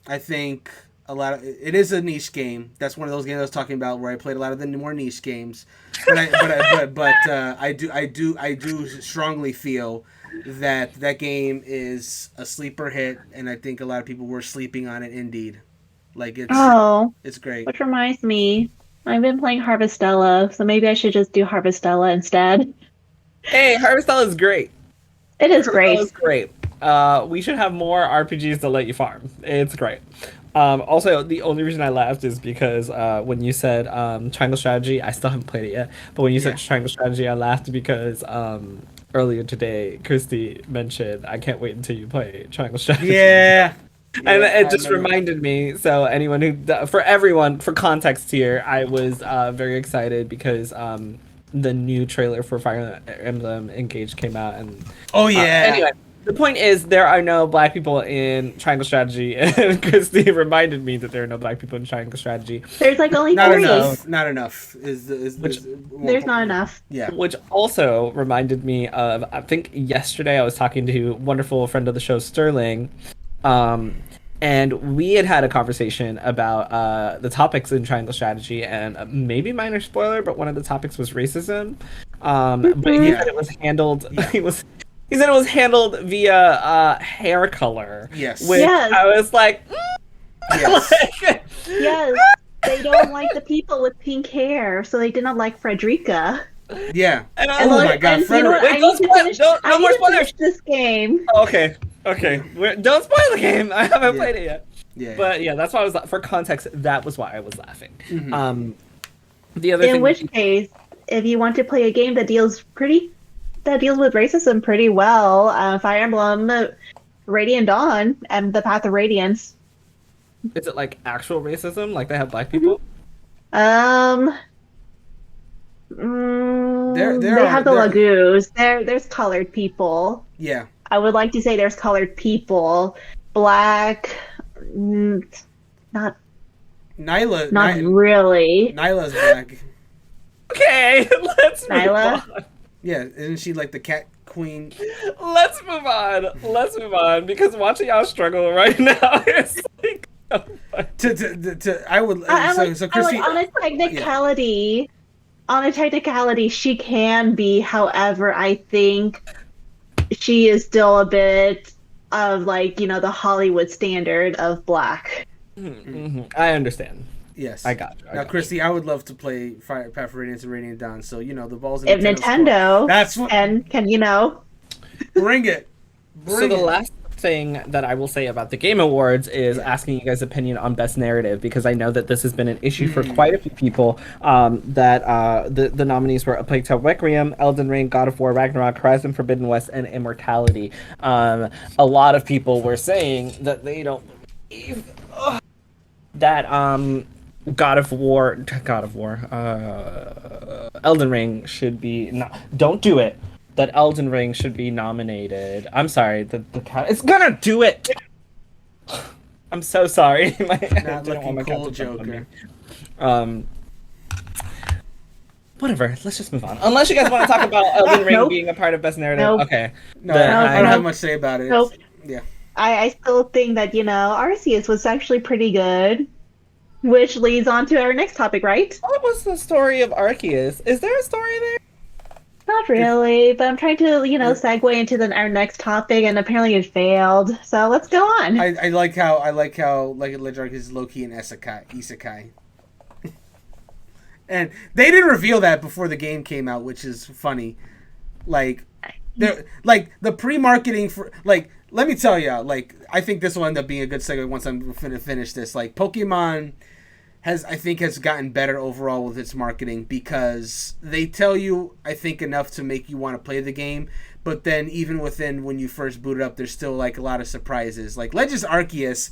I think it is a niche game. That's one of those games I was talking about where I played a lot of the more niche games. But I do strongly feel that game is a sleeper hit, and I think a lot of people were sleeping on it. Indeed, like it's great. Which reminds me, I've been playing Harvestella, so maybe I should just do Harvestella instead. Hey, Harvestella is great. It is great. It's great. We should have more RPGs that let you farm. It's great. Also, the only reason I laughed is because when you said Triangle Strategy, I still haven't played it yet, but when you said Triangle Strategy, I laughed because earlier today, Christy mentioned, I can't wait until you play Triangle Strategy. Yeah. And it just reminded me, so anyone for context here, I was very excited because the new trailer for Fire Emblem Engage came out, and anyway, the point is there are no black people in Triangle Strategy, and Christy reminded me that there are no black people in Triangle Strategy. There's like only not three. Not enough. There's not enough. Yeah. Which also reminded me of, I think yesterday I was talking to a wonderful friend of the show, Sterling, and we had a conversation about the topics in Triangle Strategy, and maybe minor spoiler, but one of the topics was racism. But he said it was handled. He said it was handled via hair color. Yes. Which I was like, yes. Yes. They don't like the people with pink hair, so they did not like Frederica. Yeah. And my God, Frederica! Wait, no more spoilers. This game. Oh, okay. Don't spoil the game. I haven't played it yet. Yeah. But yeah, that's why I was. For context, that was why I was laughing. Mm-hmm. The other. In which case, if you want to play a game that deals with racism pretty well, Fire Emblem, Radiant Dawn, and the Path of Radiance. Is it like actual racism? Like they have black people? They have the Lagoos. There's colored people. Yeah. I would like to say there's colored people. Black, not Nyla. Not really. Nyla's black. Okay, let's move on. Yeah, isn't she like the cat queen? Let's move on because watching y'all struggle right now is like. Christy, on a technicality, she can be. However, I think she is still a bit of the Hollywood standard of black. Mm-hmm. I understand. Yes, I got you. Now, Christy, I would love to play Path of Radiance and Radiant Dawn. So the balls in if Nintendo, that's what can bring it. So the last thing that I will say about the Game Awards is asking you guys' opinion on Best Narrative, because I know that this has been an issue for quite a few people. That the nominees were A Plague Tale Requiem, Elden Ring, God of War Ragnarok, Horizon Forbidden West, and Immortality. A lot of people were saying that they don't believe that Elden Ring should be don't do it. That Elden Ring should be nominated. I'm sorry, it's gonna do it. I'm so sorry. Not looking cool, Joker. Whatever. Let's just move on. Unless you guys want to talk about Elden Ring being a part of Best Narrative. Okay. No, I don't have much to say about it. Nope. Yeah. I still think that, Arceus was actually pretty good, which leads on to our next topic, right? What was the story of Arceus? Is there a story there? Not really, but I'm trying to, segue into our next topic, and apparently it failed. So let's go on. I like how Legend Arceus is low key an isekai. And they didn't reveal that before the game came out, which is funny. Like the pre-marketing for let me tell you, I think this will end up being a good segue once I'm finish this. Like, Pokemon has gotten better overall with its marketing because they tell you, I think, enough to make you want to play the game, but then even within when you first boot it up, there's still a lot of surprises. Like Legends Arceus,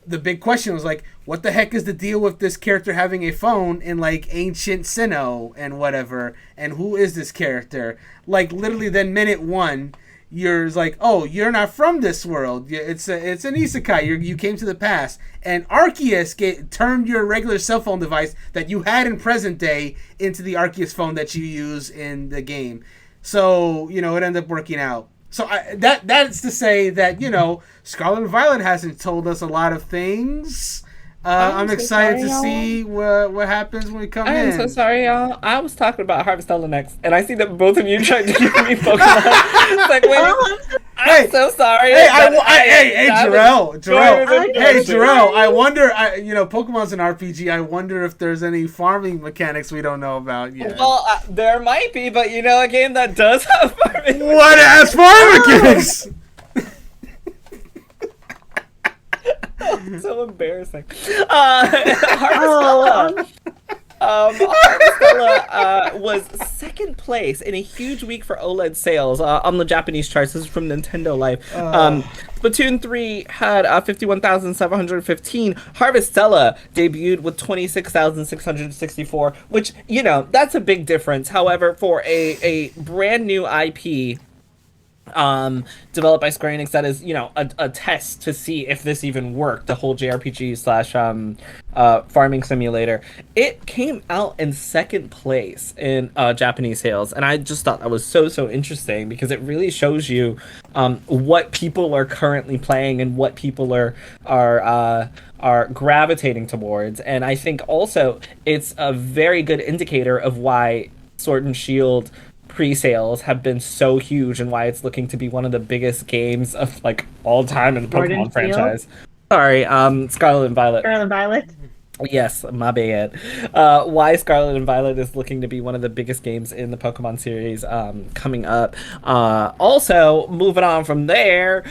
the big question was what the heck is the deal with this character having a phone in ancient Sinnoh and whatever, and who is this character? Literally, then minute one, you're oh, you're not from this world. It's an isekai. You came to the past, and Arceus turned your regular cell phone device that you had in present day into the Arceus phone that you use in the game. So it ended up working out. So that's to say that Scarlet Violet hasn't told us a lot of things. I'm excited to see what happens when we come in. I am so sorry, y'all. I was talking about Harvestella next, and I see that both of you tried to give me Pokemon. It's wait, I'm so sorry. Hey, Jarrell. Hey, Jarrell. I wonder. Pokemon's an RPG. I wonder if there's any farming mechanics we don't know about yet. Well, there might be, but a game that does have farming. What has farming mechanics? So embarrassing. Harvestella. Harvestella was second place in a huge week for OLED sales on the Japanese charts. This is from Nintendo Life. Splatoon 3 had 51,715. Harvestella debuted with 26,664, which, that's a big difference. However, for a brand new IP developed by Square Enix, that is, a test to see if this even worked, the whole JRPG / farming simulator. It came out in second place in Japanese sales, and I just thought that was so interesting because it really shows you what people are currently playing and what people are gravitating towards. And I think also it's a very good indicator of why Sword and Shield pre-sales have been so huge and why it's looking to be one of the biggest games of all time in the Pokemon franchise. Sorry, Scarlet and Violet. Scarlet and Violet. Yes, my bad. Why Scarlet and Violet is looking to be one of the biggest games in the Pokemon series coming up. Also, moving on from there,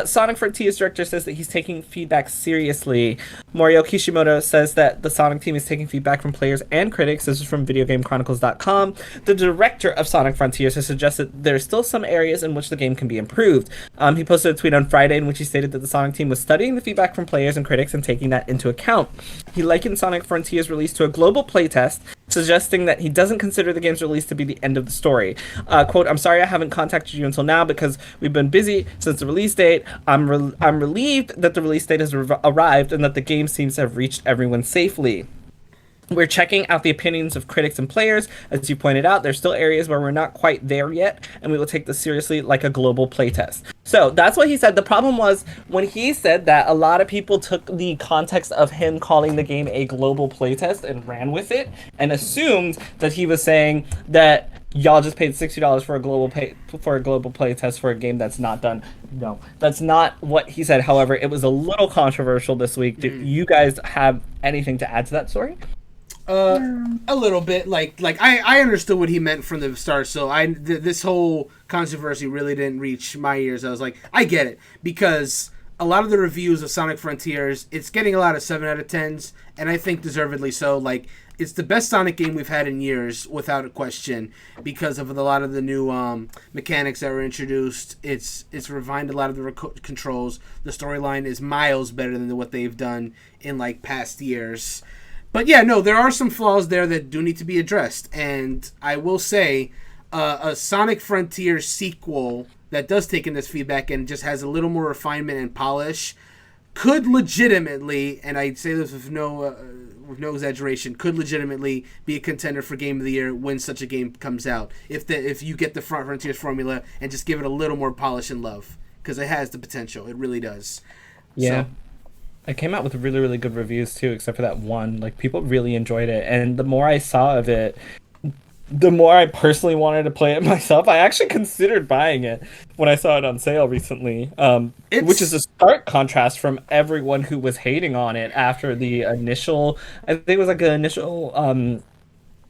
Sonic Frontiers director says that he's taking feedback seriously. Morio Kishimoto says that the Sonic team is taking feedback from players and critics. This is from VideoGameChronicles.com. The director of Sonic Frontiers has suggested there are still some areas in which the game can be improved. He posted a tweet on Friday in which he stated that the Sonic team was studying the feedback from players and critics and taking that into account. He likened Sonic Frontiers release to a global playtest, suggesting that he doesn't consider the game's release to be the end of the story. Quote, "I'm sorry I haven't contacted you until now because we've been busy since the release date. I'm relieved that the release date has arrived and that the game seems to have reached everyone safely. We're checking out the opinions of critics and players. As you pointed out, there's still areas where we're not quite there yet, and we will take this seriously like a global playtest." So that's what he said. The problem was when he said that, a lot of people took the context of him calling the game a global playtest and ran with it and assumed that he was saying that y'all just paid $60 for a global playtest for a game that's not done. No, that's not what he said. However, it was a little controversial this week. Do you guys have anything to add to that story? A little bit. I understood what he meant from the start, so this whole controversy really didn't reach my ears. I was like, I get it, because a lot of the reviews of Sonic Frontiers, it's getting a lot of 7 out of 10s, and I think deservedly so. It's the best Sonic game we've had in years, without a question, because of a lot of the new mechanics that were introduced. It's refined a lot of the controls. The storyline is miles better than what they've done in past years. But yeah, no, there are some flaws there that do need to be addressed. And I will say, a Sonic Frontier sequel that does take in this feedback and just has a little more refinement and polish could legitimately, and I say this with no exaggeration, could legitimately be a contender for Game of the Year when such a game comes out. If you get the Frontiers formula and just give it a little more polish and love. because it has the potential. It really does. Yeah. So. It came out with really, really good reviews too, except for that one. Like, people really enjoyed it, and the more I saw of it, the more I personally wanted to play it myself. I actually considered buying it when I saw it on sale recently, which is a stark contrast from everyone who was hating on it after the initial, I think it was like an initial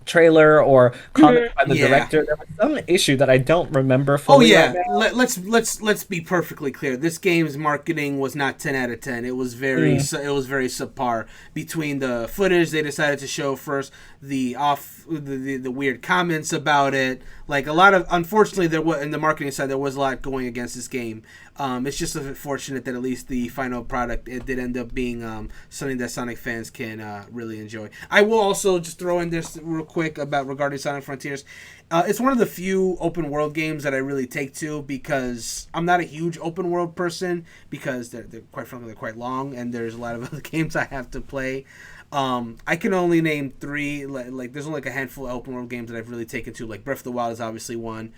trailer or comment by the director. There was some issue that I don't remember fully. Oh yeah, right let's be perfectly clear. This game's marketing was not 10 out of 10. It was very very subpar. Between the footage they decided to show first, the weird comments about it, like a lot of, unfortunately, there was in the marketing side there was a lot going against this game. It's just fortunate that at least the final product, it did end up being something that Sonic fans can really enjoy. I will also just throw in this real quick regarding Sonic Frontiers. It's one of the few open world games that I really take to, because I'm not a huge open world person, because they're quite frankly they're quite long, and there's a lot of other games I have to play. I can only name 3. Like there's only like a handful of open world games that I've really taken to. Like Breath of the Wild is obviously one.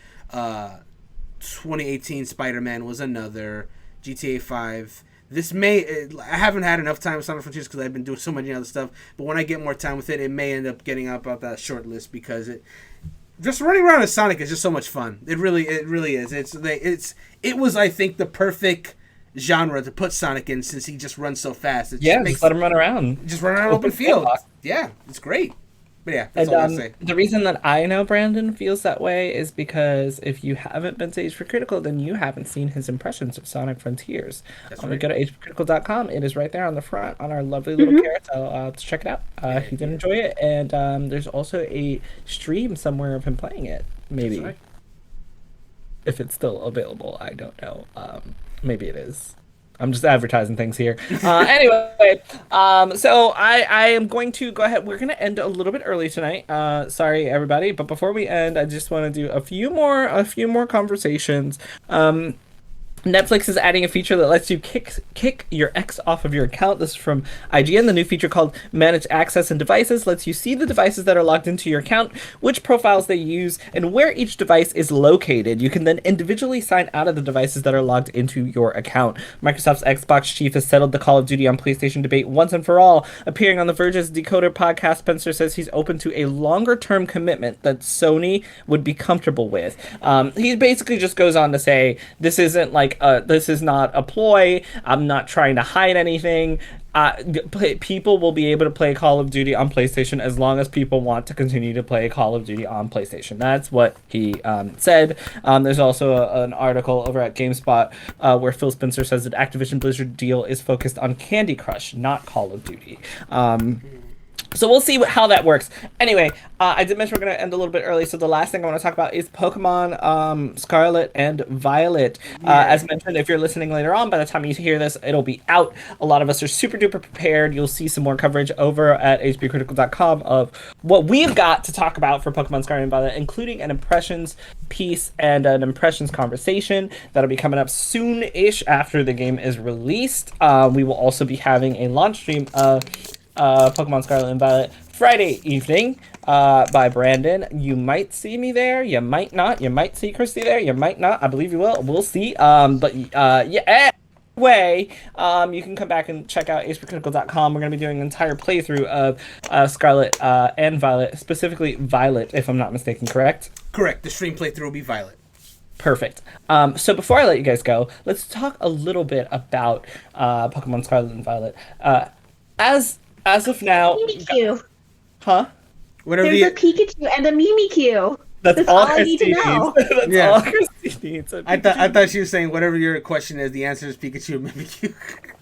2018 Spider-Man was another. GTA 5. I haven't had enough time with Sonic Frontiers because I've been doing so much other stuff. But when I get more time with it, it may end up getting up out that short list, because just running around as Sonic is just so much fun. It really is. It was, I think, the perfect genre to put Sonic in, since he just runs so fast. Just let him run around. Just run around open field. Yeah, it's great. But yeah, that's all I say. The reason that I know Brandon feels that way is because if you haven't been to HP Critical, then you haven't seen his impressions of Sonic Frontiers. That's When right. we go to hpcritical.com, it is right there on the front on our lovely little carousel. To check it out. He did enjoy it, and there's also a stream somewhere of him playing it. Maybe. That's right. If it's still available, I don't know. Maybe it is. I'm just advertising things here. Anyway, so I am going to go ahead. We're going to end a little bit early tonight. Sorry, everybody. But before we end, I just want to do a few more conversations. Netflix is adding a feature that lets you kick your ex off of your account. This is from IGN. The new feature called Manage Access and Devices lets you see the devices that are logged into your account, which profiles they use, and where each device is located. You can then individually sign out of the devices that are logged into your account. Microsoft's Xbox chief has settled the Call of Duty on PlayStation debate once and for all. Appearing on The Verge's Decoder podcast, Spencer says he's open to a longer-term commitment that Sony would be comfortable with. He basically just goes on to say, this isn't like this is not a ploy. I'm not trying to hide anything. People will be able to play Call of Duty on PlayStation as long as people want to continue to play Call of Duty on PlayStation. That's what he said. There's also an article over at GameSpot where Phil Spencer says that Activision Blizzard deal is focused on Candy Crush, not Call of Duty. So we'll see how that works. Anyway, I did mention we're going to end a little bit early, so the last thing I want to talk about is Pokemon Scarlet and Violet. As mentioned, if you're listening later on, by the time you hear this, it'll be out. A lot of us are super duper prepared. You'll see some more coverage over at hbcritical.com of what we've got to talk about for Pokemon Scarlet and Violet, including an impressions piece and an impressions conversation that'll be coming up soon-ish after the game is released. We will also be having a launch stream of Pokemon Scarlet and Violet Friday evening by Brandon. You might see me there, you might not. You might see Christy there, you might not. I believe you will. We'll see. Yeah. Anyway, you can come back and check out hpcritical.com. We're going to be doing an entire playthrough of Scarlet and Violet, specifically Violet, if I'm not mistaken, correct? Correct. The stream playthrough will be Violet. Perfect. So before I let you guys go, let's talk a little bit about Pokemon Scarlet and Violet. As of now... Mimikyu. Huh? There's a Pikachu and a Mimikyu. That's all I Christy need to know. That's all Christy needs. I thought she was saying whatever your question is, the answer is Pikachu and Mimikyu.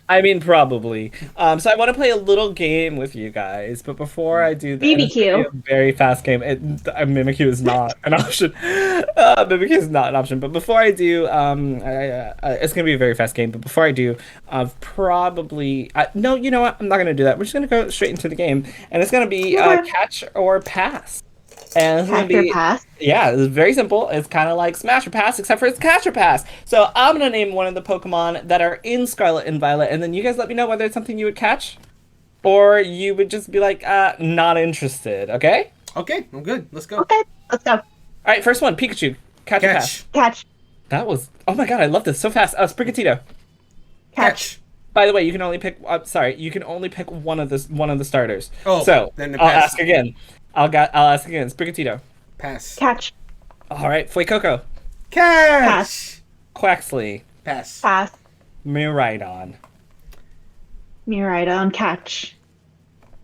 I mean, probably. So I want to play a little game with you guys, but before I do that, Mimikyu. a very fast game. Mimikyu is not an option. Mimikyu is not an option. But before I do, it's gonna be a very fast game. But before I do, no, you know what? I'm not gonna do that. We're just gonna go straight into the game, and it's gonna be catch or pass. And it's gonna be pass? Yeah, it's very simple. It's kind of like Smash or Pass, except for it's Catch or Pass. So I'm gonna name one of the Pokemon that are in Scarlet and Violet, and then you guys let me know whether it's something you would catch, or you would just be like, not interested. Okay? Okay, I'm good. Let's go. Okay, let's go. All right, first one, Pikachu. Catch or pass? Catch. That was... Oh my god, I love this so fast. Sprigatito. Catch. By the way, you can only pick... you can only pick one of the starters. Oh, so, then I'll ask again. I'll ask again. Sprigatito. Pass. Catch. All right, Fuecoco. Catch. Pass. Quaxley. Pass. Pass. Miraidon. Miraidon. Catch.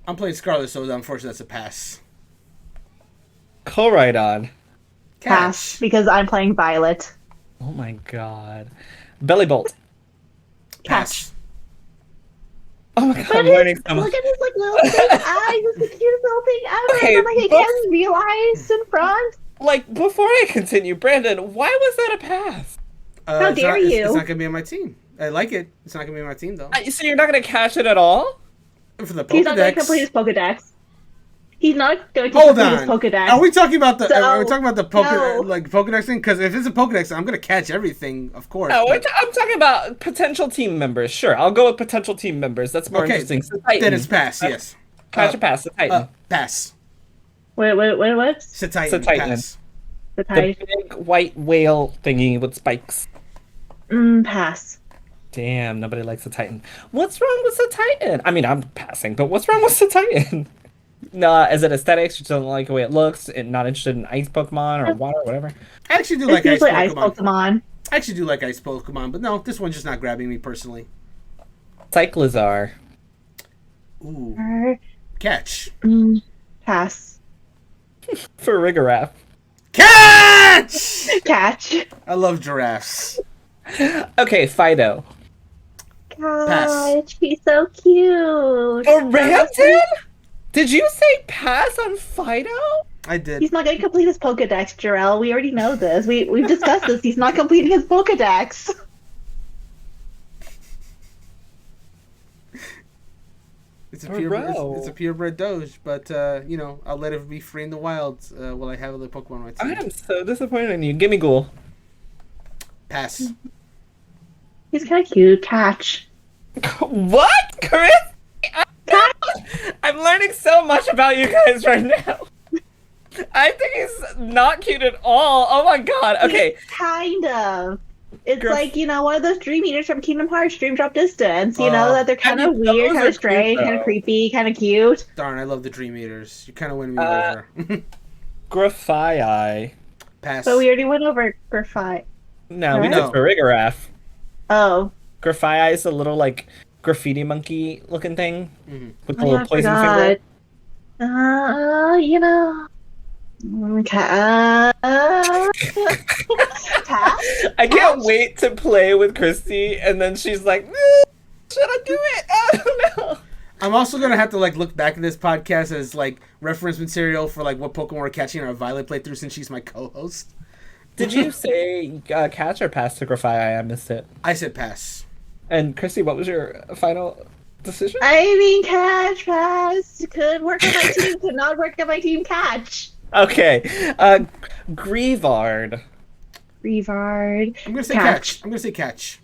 I'm playing Scarlet, so unfortunately that's a pass. Koraidon. Pass. Because I'm playing Violet. Oh my god. Bellybolt. Pass. Oh my god, I'm learning so much. Look at his like little big eyes. It's the cutest little thing ever. Okay, And, like I can't realize in front. Like, before I continue, Brandon, why was that a pass? How dare you? It's not gonna be on my team. I like it. It's not gonna be on my team though. So you're not gonna catch it at all? For the Pokedex. He's not going to complete his Pokedex. He's not going to Hold complete on. his Pokedex. Are we talking about the? So, are we talking about the no. Pokedex thing? Because if it's a Pokedex, I'm gonna catch everything, of course. No, but- I'm talking about potential team members. Sure, I'll go with potential team members. That's more interesting. So Titan. Then it's pass. Yes. Catch a pass. The Titan. Pass. Wait, what? Titan. Titan. Pass. The The Titan. big white whale thingy with spikes. Pass. Damn, nobody likes the Titan. What's wrong with the Titan? I mean, I'm passing, but what's wrong with the Titan? No, is it aesthetics? You don't like the way it looks? And not interested in ice Pokemon or water or whatever? I actually do It's like usually ice ice Pokemon. Pokemon. I actually do like ice Pokemon, but no, this one's just not grabbing me personally. Cyclizar. Ooh. Catch. Pass. Farigiraf. Catch! Catch. I love giraffes. Okay, Fido. Catch. He's so cute. Brandon? Did you say pass on Fido? I did. He's not going to complete his Pokedex, Jarrell. We already know this. We've discussed this. He's not completing his Pokedex. It's a purebred Doge, but you know, I'll let it be free in the wild while I have other Pokemon on my I team. am so disappointed in you. Give me Ghoul. Pass. He's kind of cute. Catch. What, Chris? I'm learning so much about you guys right now. I think he's not cute at all. Oh my god. Okay. Kind of. It's Girl. like, you know, one of those dream eaters from Kingdom Hearts, Dream Drop Distance. You know, that they're kind of those weird, kind are of strange, cute, kind of though. creepy, kind of cute. Darn, I love the Dream Eaters. You kind of win me over. Grafai. Pass. But we already went over Graphite. No, we did No. Farigiraf. Oh. Grafai is a little like graffiti monkey looking thing with the Oh, little yeah, I poison forgot. finger. You know. Okay. Pass? I can't wait to play with Christy, and then she's like, "Should I do it? I don't know." I'm also gonna have to like look back at this podcast as like reference material for like what Pokemon we're catching in our Violet playthrough since she's my co-host. Did you say catch or pass to Grafai? I missed it. I said pass. And Christy, what was your final decision? I mean, catch, pass. Could work on my team, could not work on my team, catch. Okay, Grievard. Revard. I'm gonna say catch. I'm gonna say catch.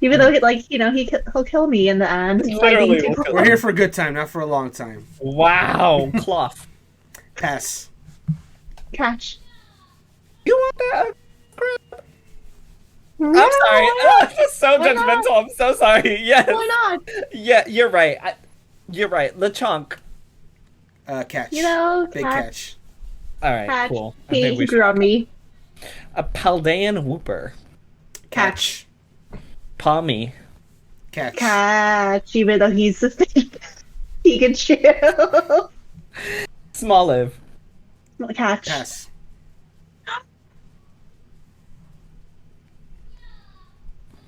Even though, like, you know, he'll kill me in the end. Literally fighting will kill too- We're here for a good time, not for a long time. Wow, Cloth. Pass. Catch. You want that? No, I'm sorry. Oh, this is so Why not? judgmental. I'm so sorry. Yes. Why not? Yeah, you're right. You're right. Lechonk. Catch. You know, Big catch. All right, Catch. cool. I He think we grew on me. A Paldean Whooper. Catch. Palmy. Catch. Catch. Even though he's he can chill. Smoliv. Catch. Pass.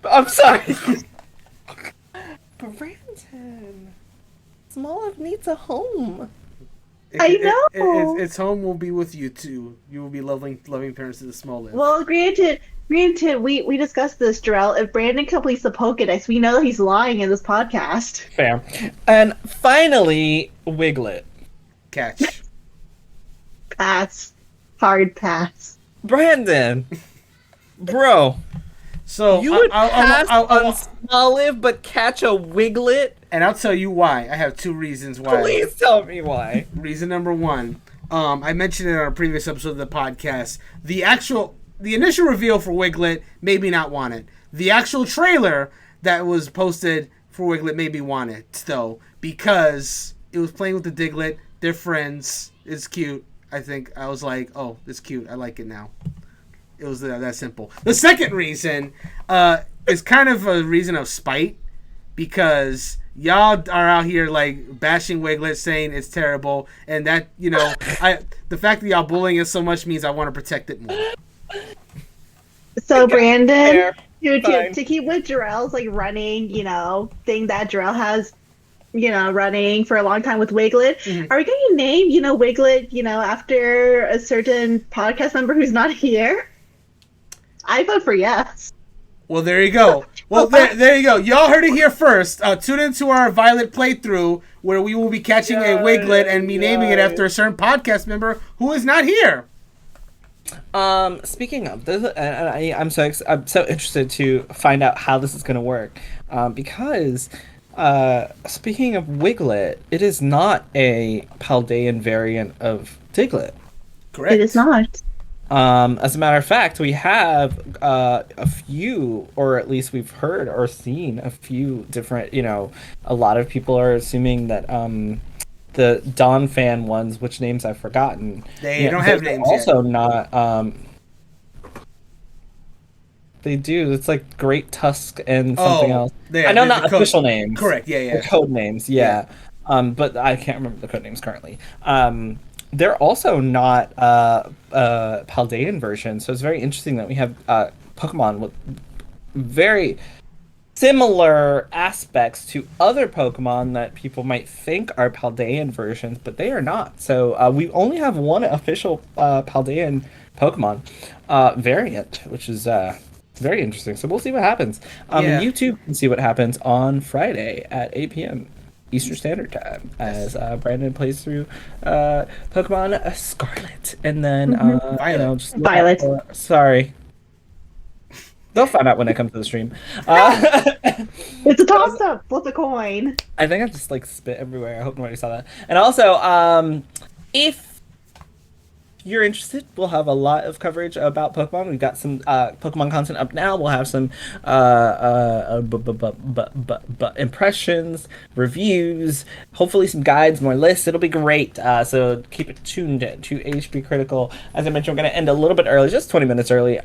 I'm sorry. Brandon. Smoliv needs a home. I know. Its home will be with you too. You will be loving parents of the small live. Well, granted, we discussed this, Jarrell. If Brandon completes the Pokedex, we know that he's lying in this podcast. Fair. And finally, Wiglet. Catch. Pass. Hard pass. Brandon. Bro. So You would pass I'll- on Smoliv but catch a Wiglet? and I'll tell you why. I have two reasons why. Please tell me why. Reason number one, I mentioned it in our previous episode of the podcast. The actual the initial reveal for Wiglet made me not want it. The actual trailer that was posted for Wiglet made me want it, though, because it was playing with the Diglett. They're friends. It's cute. I think I was like, oh, it's cute. I like it now. It was that simple. The second reason is kind of a reason of spite, because y'all are out here like bashing Wiglet, saying it's terrible, and that, you know, the fact that y'all bullying it so much means I want to protect it more. So Brandon, to keep with Jarrell's like running, you know, thing that Jarrell has, you know, running for a long time with Wiglet, are we going to name, you know, Wiglet, you know, after a certain podcast member who's not here? I vote for yes. Well, there you go. Well, there you go. Y'all heard it here first. Tune into our Violet playthrough where we will be catching a Wiglet and me naming it after a certain podcast member who is not here. Speaking of this, I'm so interested to find out how this is going to work, because speaking of Wiglet, it is not a Paldean variant of Diglett. Correct. It is not. As a matter of fact, we have a few, or at least we've heard or seen a few different, you know, a lot of people are assuming that the Dawn fan ones, which names I've forgotten. They don't have names also yet. Not, they do. It's like Great Tusk and something else. I know, not official names. Correct, yeah. The code names, yeah. But I can't remember the code names currently. They're also not Paldean versions, so it's very interesting that we have Pokemon with very similar aspects to other Pokemon that people might think are Paldean versions, but they are not. So we only have one official Paldean Pokemon variant, which is very interesting. So we'll see what happens. You too can see what happens on Friday at 8 p.m. Eastern Standard Time as Brandon plays through Pokemon Scarlet, and then Violet. you know, just Violet. Sorry, they'll find out when they come to the stream. It's a toss up. Flip a coin. I think I just like spit everywhere. I hope nobody saw that. And also, if you're interested, we'll have a lot of coverage about Pokemon. We've got some Pokemon content up now. We'll have some impressions, reviews, hopefully some guides, more lists. It'll be great. So keep it tuned to HB Critical. As I mentioned, we're going to end a little bit early, just 20 minutes early.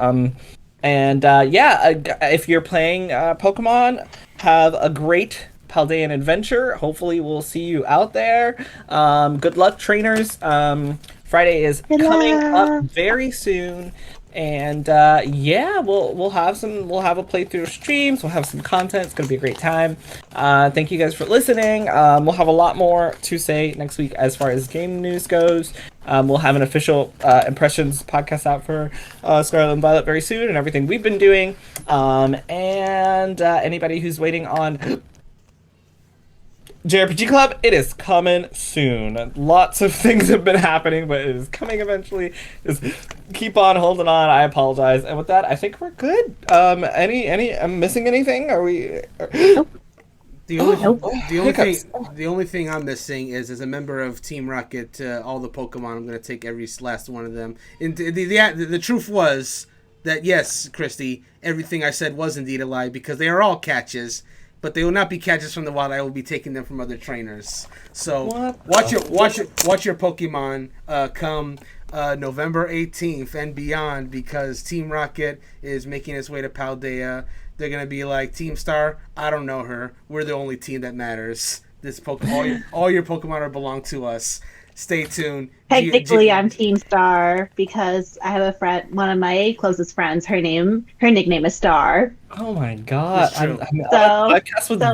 If you're playing Pokemon, have a great Paldean adventure. Hopefully we'll see you out there. Good luck, trainers. Friday is coming up very soon, and we'll have a playthrough of streams. We'll have some content. It's gonna be a great time. Thank you guys for listening. We'll have a lot more to say next week as far as game news goes. We'll have an official impressions podcast out for Scarlet and Violet very soon, and everything we've been doing. Anybody who's waiting on JRPG Club, it is coming soon. Lots of things have been happening, but it is coming eventually. Just keep on holding on. I apologize. And with that, I think we're good. I'm missing anything? Are we? The only thing I'm missing is, as a member of Team Rocket, all the Pokemon, I'm going to take every last one of them. And the truth was that, yes, Christy, everything I said was indeed a lie, because they are all catches. But they will not be catches from the wild. I will be taking them from other trainers. So watch your Pokemon come November 18th and beyond, because Team Rocket is making its way to Paldea. They're gonna be like, Team Star, I don't know her. We're the only team that matters. This Pokemon, all your Pokemon belong to us. Stay tuned. Technically, I'm Team Star because I have a friend, one of my closest friends. Her nickname is Star. Oh my god! So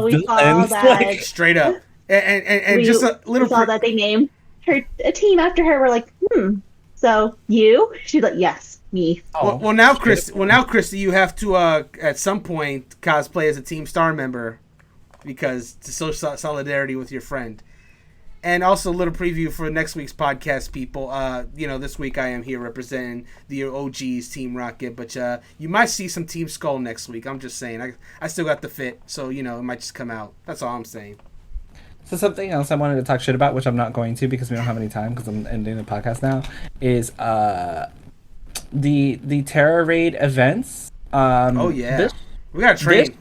we saw that straight up, and just a little. We saw that they named a team after her. We're like, So you? She's like, yes, me. Well, now, Christy, you have to at some point cosplay as a Team Star member, because to show solidarity with your friend. And also a little preview for next week's podcast, people. This week I am here representing the OGs, Team Rocket, but you might see some Team Skull next week. I'm just saying. I still got the fit, so, it might just come out. That's all I'm saying. So something else I wanted to talk shit about, which I'm not going to because we don't have any time because I'm ending the podcast now, is the Terra Raid events. Oh yeah, we got to train.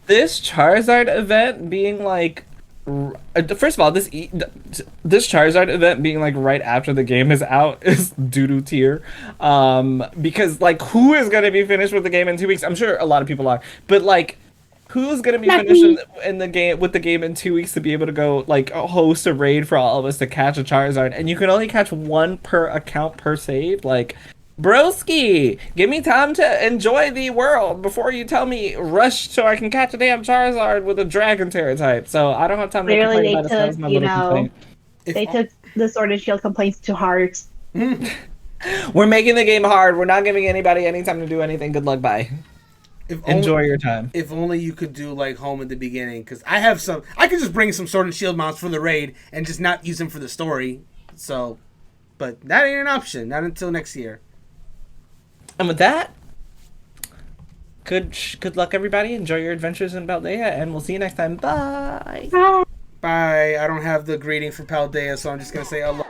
This Charizard event being like, first of all, this Charizard event being like right after the game is out is doo-doo tier, because like who is gonna be finished with the game in 2 weeks? I'm sure a lot of people are, but like who's gonna be finished in the game with the game in 2 weeks to be able to go like host a raid for all of us to catch a Charizard, and you can only catch one per account per save, like. Broski, give me time to enjoy the world before you tell me rush so I can catch a damn Charizard with a Dragon Terra type. So I don't have time to complain about it. That was my little complaint. They took the Sword and Shield complaints to heart. We're making the game hard. We're not giving anybody any time to do anything. Good luck, bye. Enjoy your time. If only you could do like home at the beginning, because I have some. I could just bring some Sword and Shield mounts for the raid and just not use them for the story. So, but that ain't an option. Not until next year. And with that, good luck, everybody. Enjoy your adventures in Paldea, and we'll see you next time. Bye. Bye. I don't have the greeting for Paldea, so I'm just going to say aloha.